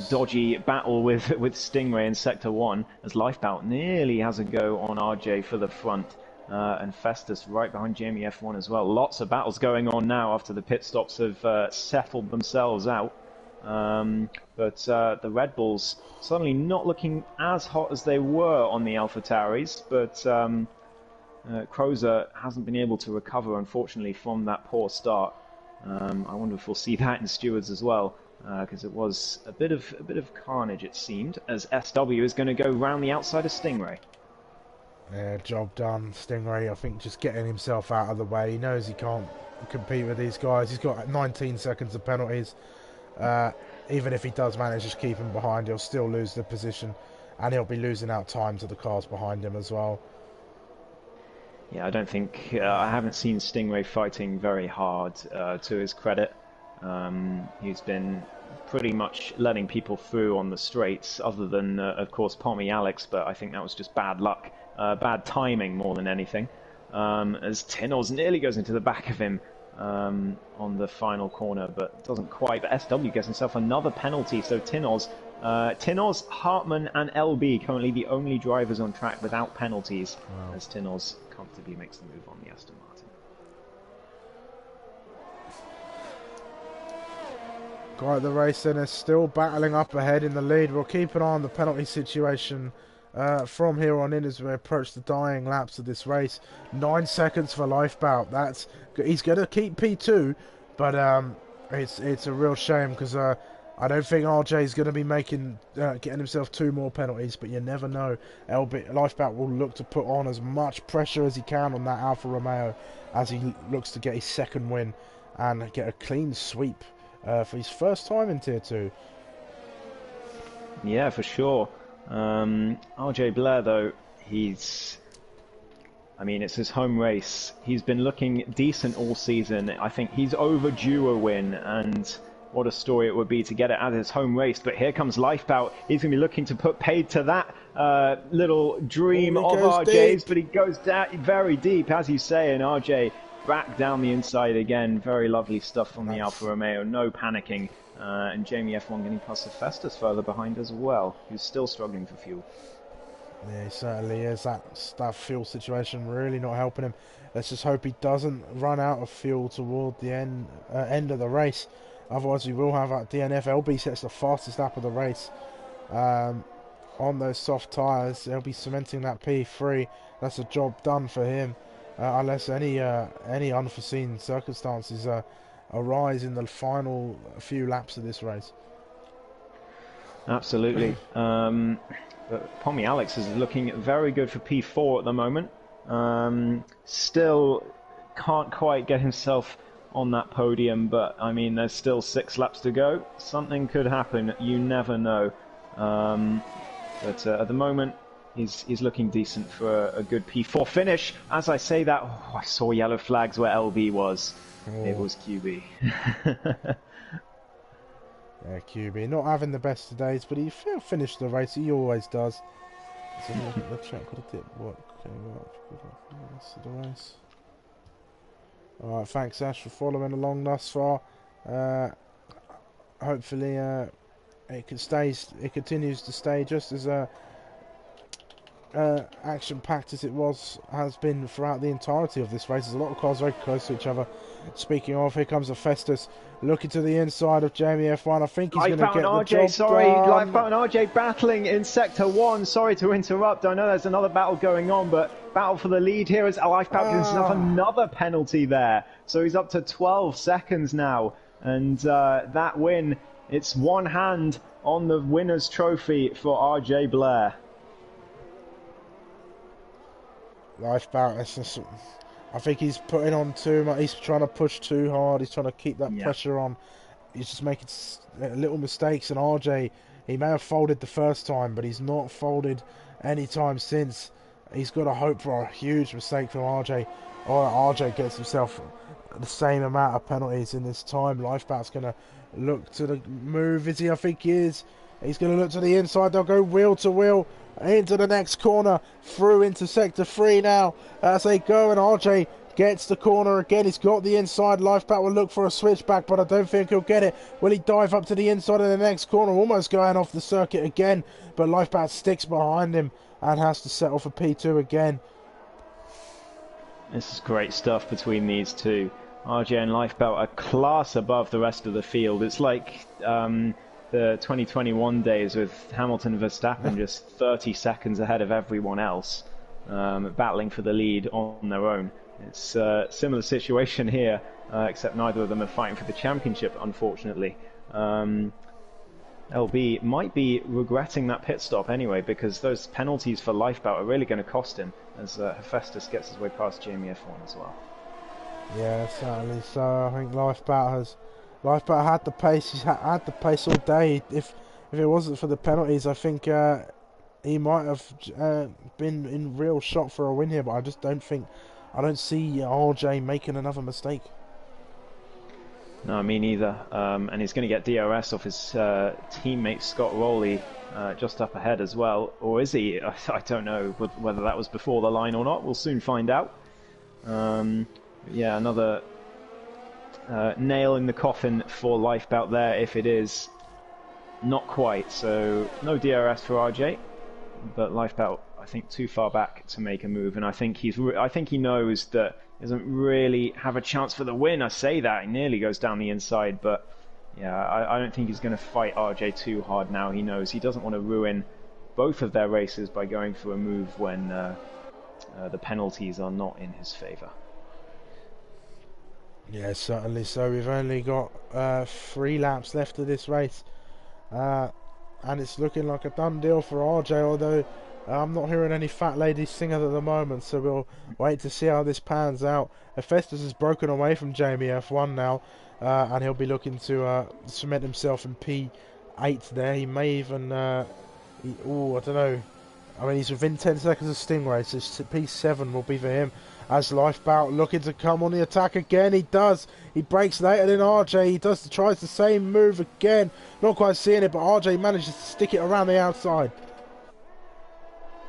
dodgy battle with Stingray in Sector 1, as Lifebout nearly has a go on RJ for the front, and Festus right behind Jamie F1 as well. Lots of battles going on now after the pit stops have settled themselves out. But the Red Bulls suddenly not looking as hot as they were on the AlphaTauris, but Crozer hasn't been able to recover, unfortunately, from that poor start. I wonder if we'll see that in stewards as well, because it was a bit of carnage, it seemed, as SW is going to go round the outside of Stingray. Yeah, job done. Stingray, I think, just getting himself out of the way. He knows he can't compete with these guys. He's got 19 seconds of penalties. Even if he does manage to keep him behind, he'll still lose the position, and he'll be losing out time to the cars behind him as well. Yeah, I don't think I haven't seen Stingray fighting very hard, to his credit. He's been pretty much letting people through on the straights, other than of course Pommy Alex, but I think that was just bad luck, bad timing more than anything, as Tinoz nearly goes into the back of him on the final corner, but doesn't quite. But SW gets himself another penalty, so Tinoz, Hartmann and LB currently the only drivers on track without penalties, as Tinoz comfortably makes the move on the Aston Martin. Quite the race, and is still battling up ahead in the lead. We'll keep an eye on the penalty situation from here on in as we approach the dying laps of this race. 9 seconds for Lifebout. He's going to keep P2, but it's a real shame because I don't think RJ is going to be getting himself 2 more penalties, but you never know. Lifebout will look to put on as much pressure as he can on that Alfa Romeo as he looks to get his 2nd win and get a clean sweep for his first time in Tier 2. Yeah, for sure. RJ Blair, though, it's his home race. He's been looking decent all season. I think he's overdue a win, and what a story it would be to get it at his home race. But here comes Lifebout. He's going to be looking to put paid to that little dream of RJ's, but he goes down very deep, as you say, and RJ back down the inside again. Very lovely stuff from the Alfa Romeo. No panicking. And Jamie F1 getting past Festus further behind as well, who's still struggling for fuel. Yeah, he certainly is. That fuel situation really not helping him. Let's just hope he doesn't run out of fuel toward the end of the race. Otherwise, we will have that DNF. LB sets the fastest lap of the race on those soft tyres. They'll be cementing that P3. That's a job done for him. Unless any unforeseen circumstances arise in the final few laps of this race. Absolutely. But Pommy Alex is looking very good for P4 at the moment. Still can't quite get himself on that podium, but I mean, there's still 6 laps to go. Something could happen. You never know. But at the moment, he's looking decent for a good P4 finish. As I say that, I saw yellow flags where LB was. Oh. It was QB. Yeah, QB. Not having the best of days, but he finished the race. He always does. So look at the track. What did it work? Rest of the race. Alright, thanks Ash for following along thus far. Hopefully it continues to stay just as action-packed as it has been throughout the entirety of this race. There's a lot of cars very close to each other. Speaking of, here comes a Festus looking to the inside of Jamie F1. I think he's going to get the job done. Lifebout and RJ battling in Sector 1. Sorry to interrupt. I know there's another battle going on, but battle for the lead here as Lifebout gives himself another penalty there. So he's up to 12 seconds now. And that win, it's one hand on the winner's trophy for RJ Blair. Lifebout, I think he's putting on too much. He's trying to push too hard. He's trying to keep that pressure on. He's just making little mistakes. And RJ, he may have folded the first time, but he's not folded any time since. He's got to hope for a huge mistake from RJ, or RJ gets himself the same amount of penalties in this time. Lifebout's going to look to the move. Is he? I think he is. He's going to look to the inside. They'll go wheel to wheel into the next corner, through into Sector 3 now as they go, and RJ gets the corner again. He's got the inside. Lifebout will look for a switchback, but I don't think he'll get it. Will he dive up to the inside of the next corner, almost going off the circuit again, but Lifebout sticks behind him and has to settle for P2 again. This is great stuff between these two. RJ and Lifebout are class above the rest of the field. It's like the 2021 days with Hamilton and Verstappen just 30 seconds ahead of everyone else, battling for the lead on their own. It's a similar situation here, except neither of them are fighting for the championship, unfortunately. LB might be regretting that pit stop anyway, because those penalties for Lifebout are really going to cost him, as Hephaestus gets his way past Jamie F1 as well. Yeah, certainly. So I think Lifebout had the pace. He's had the pace all day. If it wasn't for the penalties, I think he might have been in real shot for a win here. But I just don't see RJ making another mistake. No, me neither. And he's going to get DRS off his teammate Scott Rowley just up ahead as well. Or is he? I don't know whether that was before the line or not. We'll soon find out. Yeah, another nail in the coffin for Lifebout there, if it is. Not quite. So no DRS for RJ, but Lifebout, I think, too far back to make a move, and I think he knows that he doesn't really have a chance for the win. I say that he nearly goes down the inside, but Yeah, I don't think he's going to fight RJ too hard now. He knows he doesn't want to ruin both of their races by going for a move when the penalties are not in his favour. Yeah, certainly so. We've only got 3 laps left of this race. And it's looking like a done deal for RJ, although I'm not hearing any fat lady singers at the moment, so we'll wait to see how this pans out. Hephaestus has broken away from Jamie F1 now, and he'll be looking to cement himself in P8 there. He may even, I don't know. I mean, he's within 10 seconds of Stingray, so P7 will be for him. As Lifebout looking to come on the attack again, he does. He breaks later than RJ. He tries the same move again. Not quite seeing it, but RJ manages to stick it around the outside.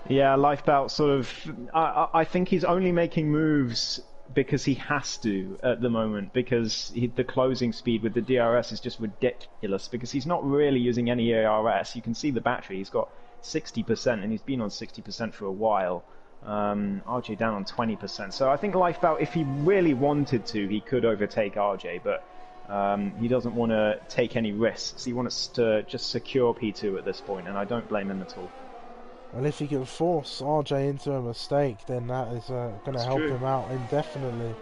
Yeah, Lifebout sort of. I think he's only making moves because he has to at the moment, because the closing speed with the DRS is just ridiculous, because he's not really using any ARS. You can see the battery. He's got 60%, and he's been on 60% for a while. RJ down on 20%. So I think Lifebout, if he really wanted to, he could overtake RJ, but he doesn't want to take any risks. He wants to just secure P2 at this point, and I don't blame him at all. Well, if he can force RJ into a mistake, then that is going to help him out indefinitely.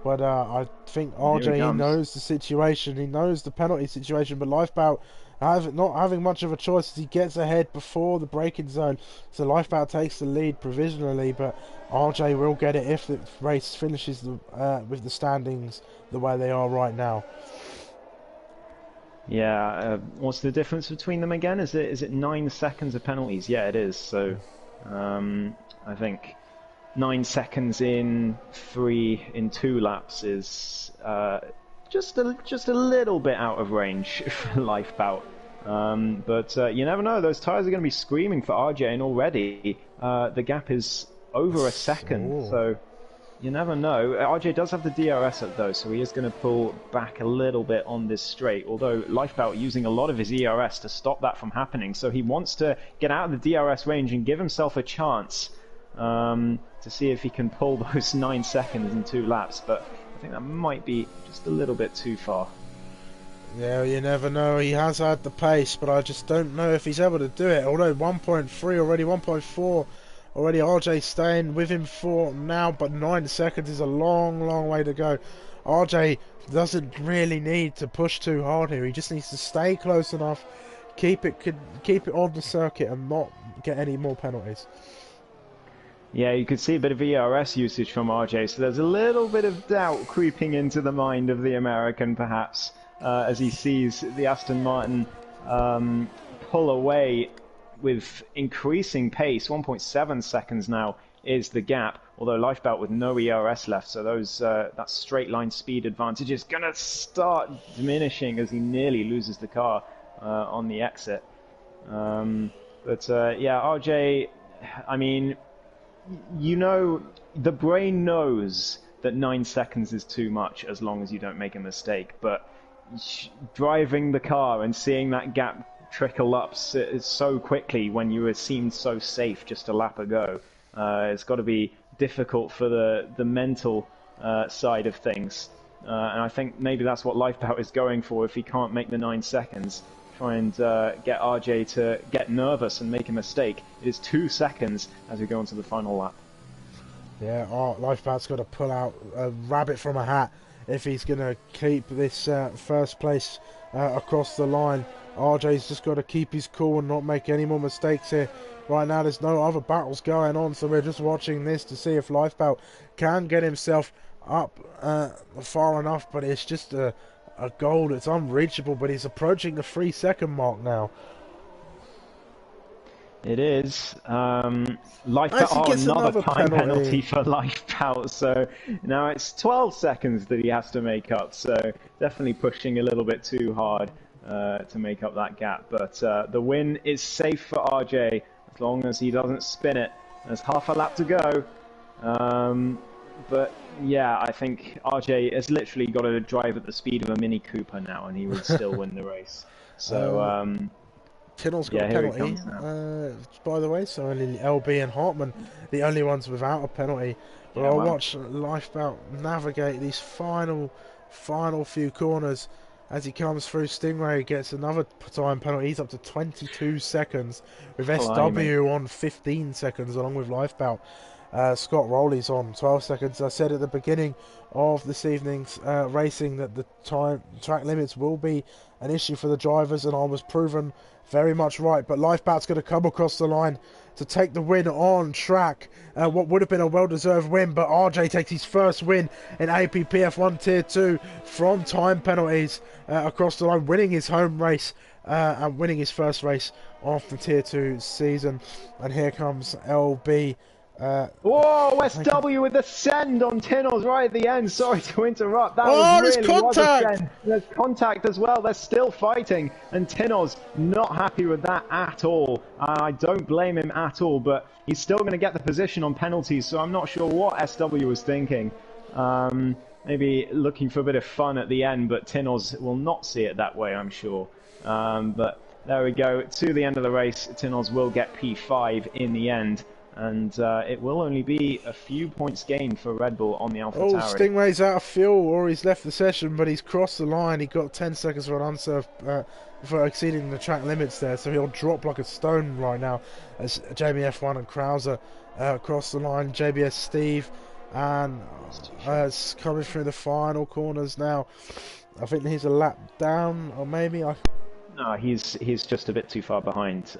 But I think RJ, he knows the situation, he knows the penalty situation, but Lifebout not having much of a choice as he gets ahead before the braking zone. So Lifebout takes the lead provisionally, but RJ will get it if the race finishes with the standings the way they are right now. Yeah, what's the difference between them again? Is it 9 seconds of penalties? Yeah, it is. So I think 9 seconds in 2 laps is just a little bit out of range for Lifebout. But you never know. Those tyres are going to be screaming for RJ, and already the gap is over a second. So you never know. RJ does have the DRS up though, so he is going to pull back a little bit on this straight, although Lifebout using a lot of his ERS to stop that from happening, so he wants to get out of the DRS range and give himself a chance to see if he can pull those 9 seconds in 2 laps, but I think that might be just a little bit too far. Yeah, you never know. He has had the pace, but I just don't know if he's able to do it. Although 1.3 already, 1.4 already, RJ staying with him for now, but 9 seconds is a long, long way to go. RJ doesn't really need to push too hard here. He just needs to stay close enough, keep it on the circuit, and not get any more penalties. Yeah, you could see a bit of ERS usage from RJ, so there's a little bit of doubt creeping into the mind of the American, perhaps, as he sees the Aston Martin pull away with increasing pace. 1.7 seconds now is the gap, although Lifebout with no ERS left, so that straight line speed advantage is going to start diminishing as he nearly loses the car on the exit. But yeah, RJ, I mean, you know, the brain knows that 9 seconds is too much as long as you don't make a mistake, but driving the car and seeing that gap trickle up so quickly when you seemed so safe just a lap ago, it's got to be difficult for the mental side of things, and I think maybe that's what Lifebout is going for. If he can't make the 9 seconds, try and get RJ to get nervous and make a mistake. It is 2 seconds as we go into the final lap. Yeah, Lifebout's got to pull out a rabbit from a hat if he's going to keep this first place across the line. RJ's just got to keep his cool and not make any more mistakes here. Right now there's no other battles going on, so we're just watching this to see if Lifebout can get himself up far enough, but it's just a goal that's unreachable, but he's approaching the 3 second mark now. It is. Lifebout, another time penalty for Lifebout, so now it's 12 seconds that he has to make up, so definitely pushing a little bit too hard to make up that gap, but the win is safe for RJ as long as he doesn't spin it. There's half a lap to go, but yeah, I think RJ has literally got to drive at the speed of a Mini Cooper now, and he would still win the race. So Tynell's got a penalty, by the way, so only LB and Hartman, the only ones without a penalty. But yeah, I'll watch Lifebout navigate these final few corners as he comes through. Stingray gets another time penalty. He's up to 22 seconds with Blimey. SW on 15 seconds along with Lifebout. Scott Rowley's on 12 seconds. I said at the beginning of this evening's racing that the track limits will be an issue for the drivers, and I was proven very much right. But Lifebout's going to come across the line to take the win on track. What would have been a well-deserved win, but RJ takes his first win in APPF1 Tier 2 from time penalties across the line, winning his home race and winning his first race of the Tier 2 season. And here comes LB. Whoa, SW with the send on Tinos right at the end. Sorry to interrupt. That Oh, was there's really was a contact! send. There's contact as well. They're still fighting, and Tinos not happy with that at all. I don't blame him at all, but he's still going to get the position on penalties, so I'm not sure what SW was thinking. Maybe looking for a bit of fun at the end, but Tinos will not see it that way, I'm sure. But there we go. To the end of the race, Tinos will get P5 in the end. And it will only be a few points gained for Red Bull on the AlphaTauri. Stingray's out of fuel, or he's left the session, but he's crossed the line. He got 10 seconds for an unserved for exceeding the track limits there, so he'll drop like a stone right now as JBF1 and Krauser cross the line. JBS Steve and it's coming through the final corners now. I think he's a lap down, or maybe No, he's just a bit too far behind.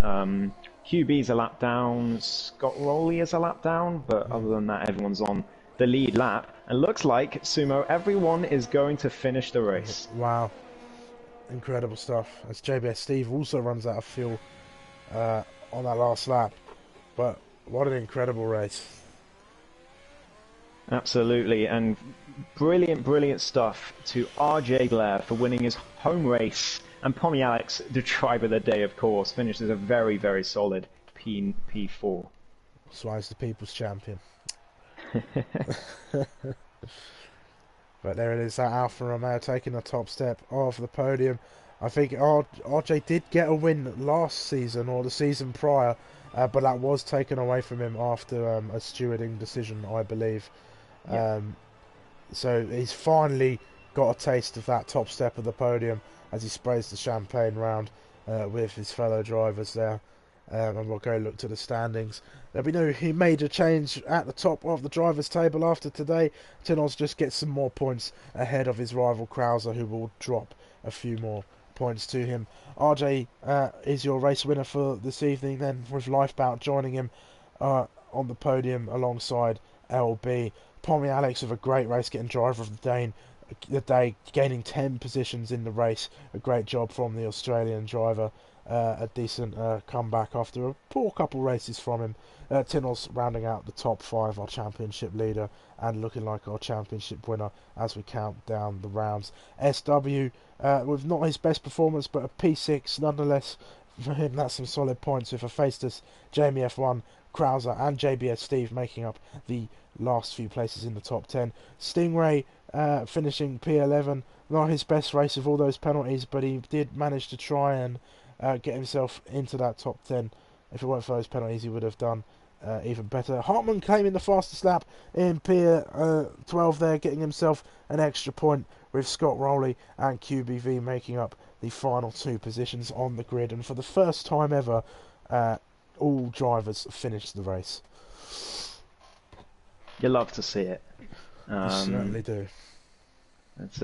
QB's a lap down, Scott Rowley is a lap down, but other than that, everyone's on the lead lap. And looks like, Sumo, everyone is going to finish the race. Wow. Incredible stuff. As JBS Steve also runs out of fuel on that last lap. But what an incredible race. Absolutely, and brilliant stuff to RJ Blair for winning his home race. And Pommy Alex, the driver of the day, of course, finishes a very solid P4. That's why he's the people's champion. But there it is, that Alfa Romeo taking the top step of the podium. I think RJ did get a win last season, or the season prior, but that was taken away from him after a stewarding decision, I believe. Yeah. So he's finally got a taste of that top step of the podium as he sprays the champagne round with his fellow drivers there. And we'll go look to the standings. There'll be no major change at the top of the drivers' table after today. Tinos just gets some more points ahead of his rival Krauser, who will drop a few more points to him. RJ is your race winner for this evening then, with Lifebout joining him on the podium alongside LB. Pommy Alex with a great race, getting driver of the day, gaining 10 positions in the race. A great job from the Australian driver. A decent comeback after a poor couple races from him. Tinos rounding out the top 5, our championship leader, and looking like our championship winner as we count down the rounds. SW with not his best performance, but a P6 nonetheless for him. That's some solid points with Hephaestus, Jamie F1, Krauser and JBS Steve making up the last few places in the top 10. Stingray finishing P11, not his best race of all those penalties, but he did manage to try and get himself into that top 10. If it weren't for those penalties, he would have done even better. Hartman came in the fastest lap in P12 there, getting himself an extra point, with Scott Rowley and QBV making up the final 2 positions on the grid. And for the first time ever, all drivers finished the race. You love to see it. You certainly do. It's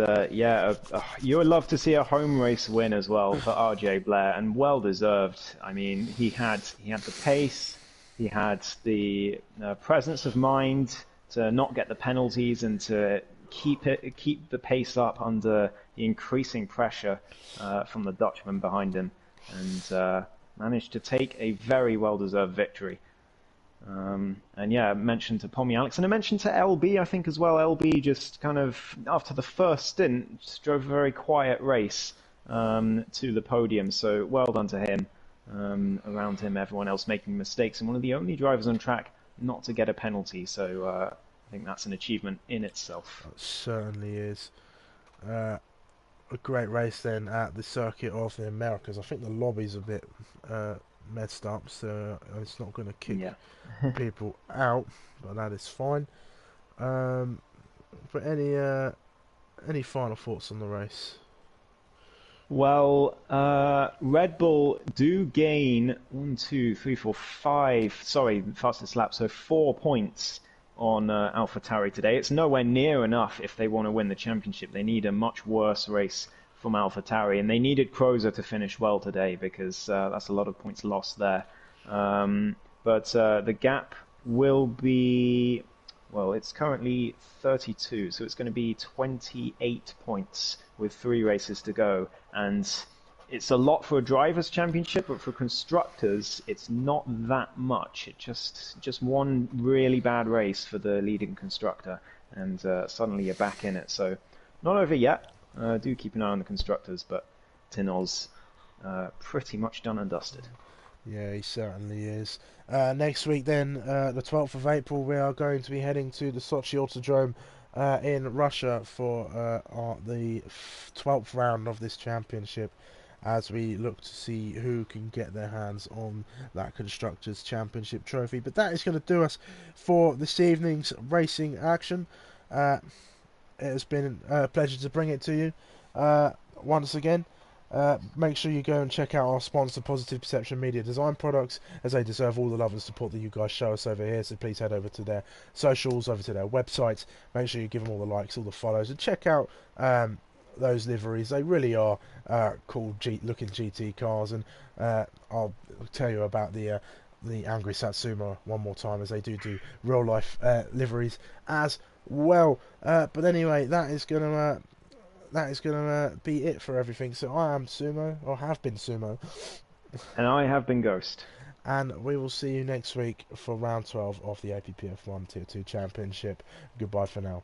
you would love to see a home race win as well for RJ Blair, and well deserved. I mean, he had the pace, he had the presence of mind to not get the penalties and to keep the pace up under the increasing pressure from the Dutchman behind him, and managed to take a very well deserved victory. And yeah, mentioned to Pommy Alex, and I mentioned to LB, I think, as well. LB just kind of, after the first stint, just drove a very quiet race to the podium, so well done to him. Around him, everyone else making mistakes, and one of the only drivers on track not to get a penalty, so I think that's an achievement in itself. It certainly is. A great race then at the Circuit of the Americas. I think the lobby's a bit messed up, so it's not going to kick people out, but that is fine. But any final thoughts on the race? Well, Red Bull do gain 1, 2, 3, 4, 5. Sorry, fastest lap. So 4 points on AlphaTauri today. It's nowhere near enough if they want to win the championship. They need a much worse race from AlphaTauri, and they needed Crozer to finish well today because that's a lot of points lost there. But the gap will be, well, it's currently 32, so it's going to be 28 points with 3 races to go. And it's a lot for a drivers' championship, but for constructors, it's not that much. It just one really bad race for the leading constructor, and suddenly you're back in it. So not over yet. Do keep an eye on the constructors, but Tinol's pretty much done and dusted. Yeah, he certainly is. Next week then, the 12th of April, we are going to be heading to the Sochi Autodrome in Russia for the 12th round of this championship, as we look to see who can get their hands on that Constructors' Championship trophy. But that is going to do us for this evening's racing action. It has been a pleasure to bring it to you once again. Make sure you go and check out our sponsor, Positive Perception Media Design Products, as they deserve all the love and support that you guys show us over here. So please head over to their socials, over to their websites. Make sure you give them all the likes, all the follows, and check out those liveries. They really are cool looking GT cars, and I'll tell you about the Angry Satsuma one more time, as they do real life liveries as well. But anyway, that is gonna be it for everything. So I am Sumo, or have been Sumo. And I have been Ghost. And we will see you next week for round 12 of the APPF1 Tier 2 Championship. Goodbye for now.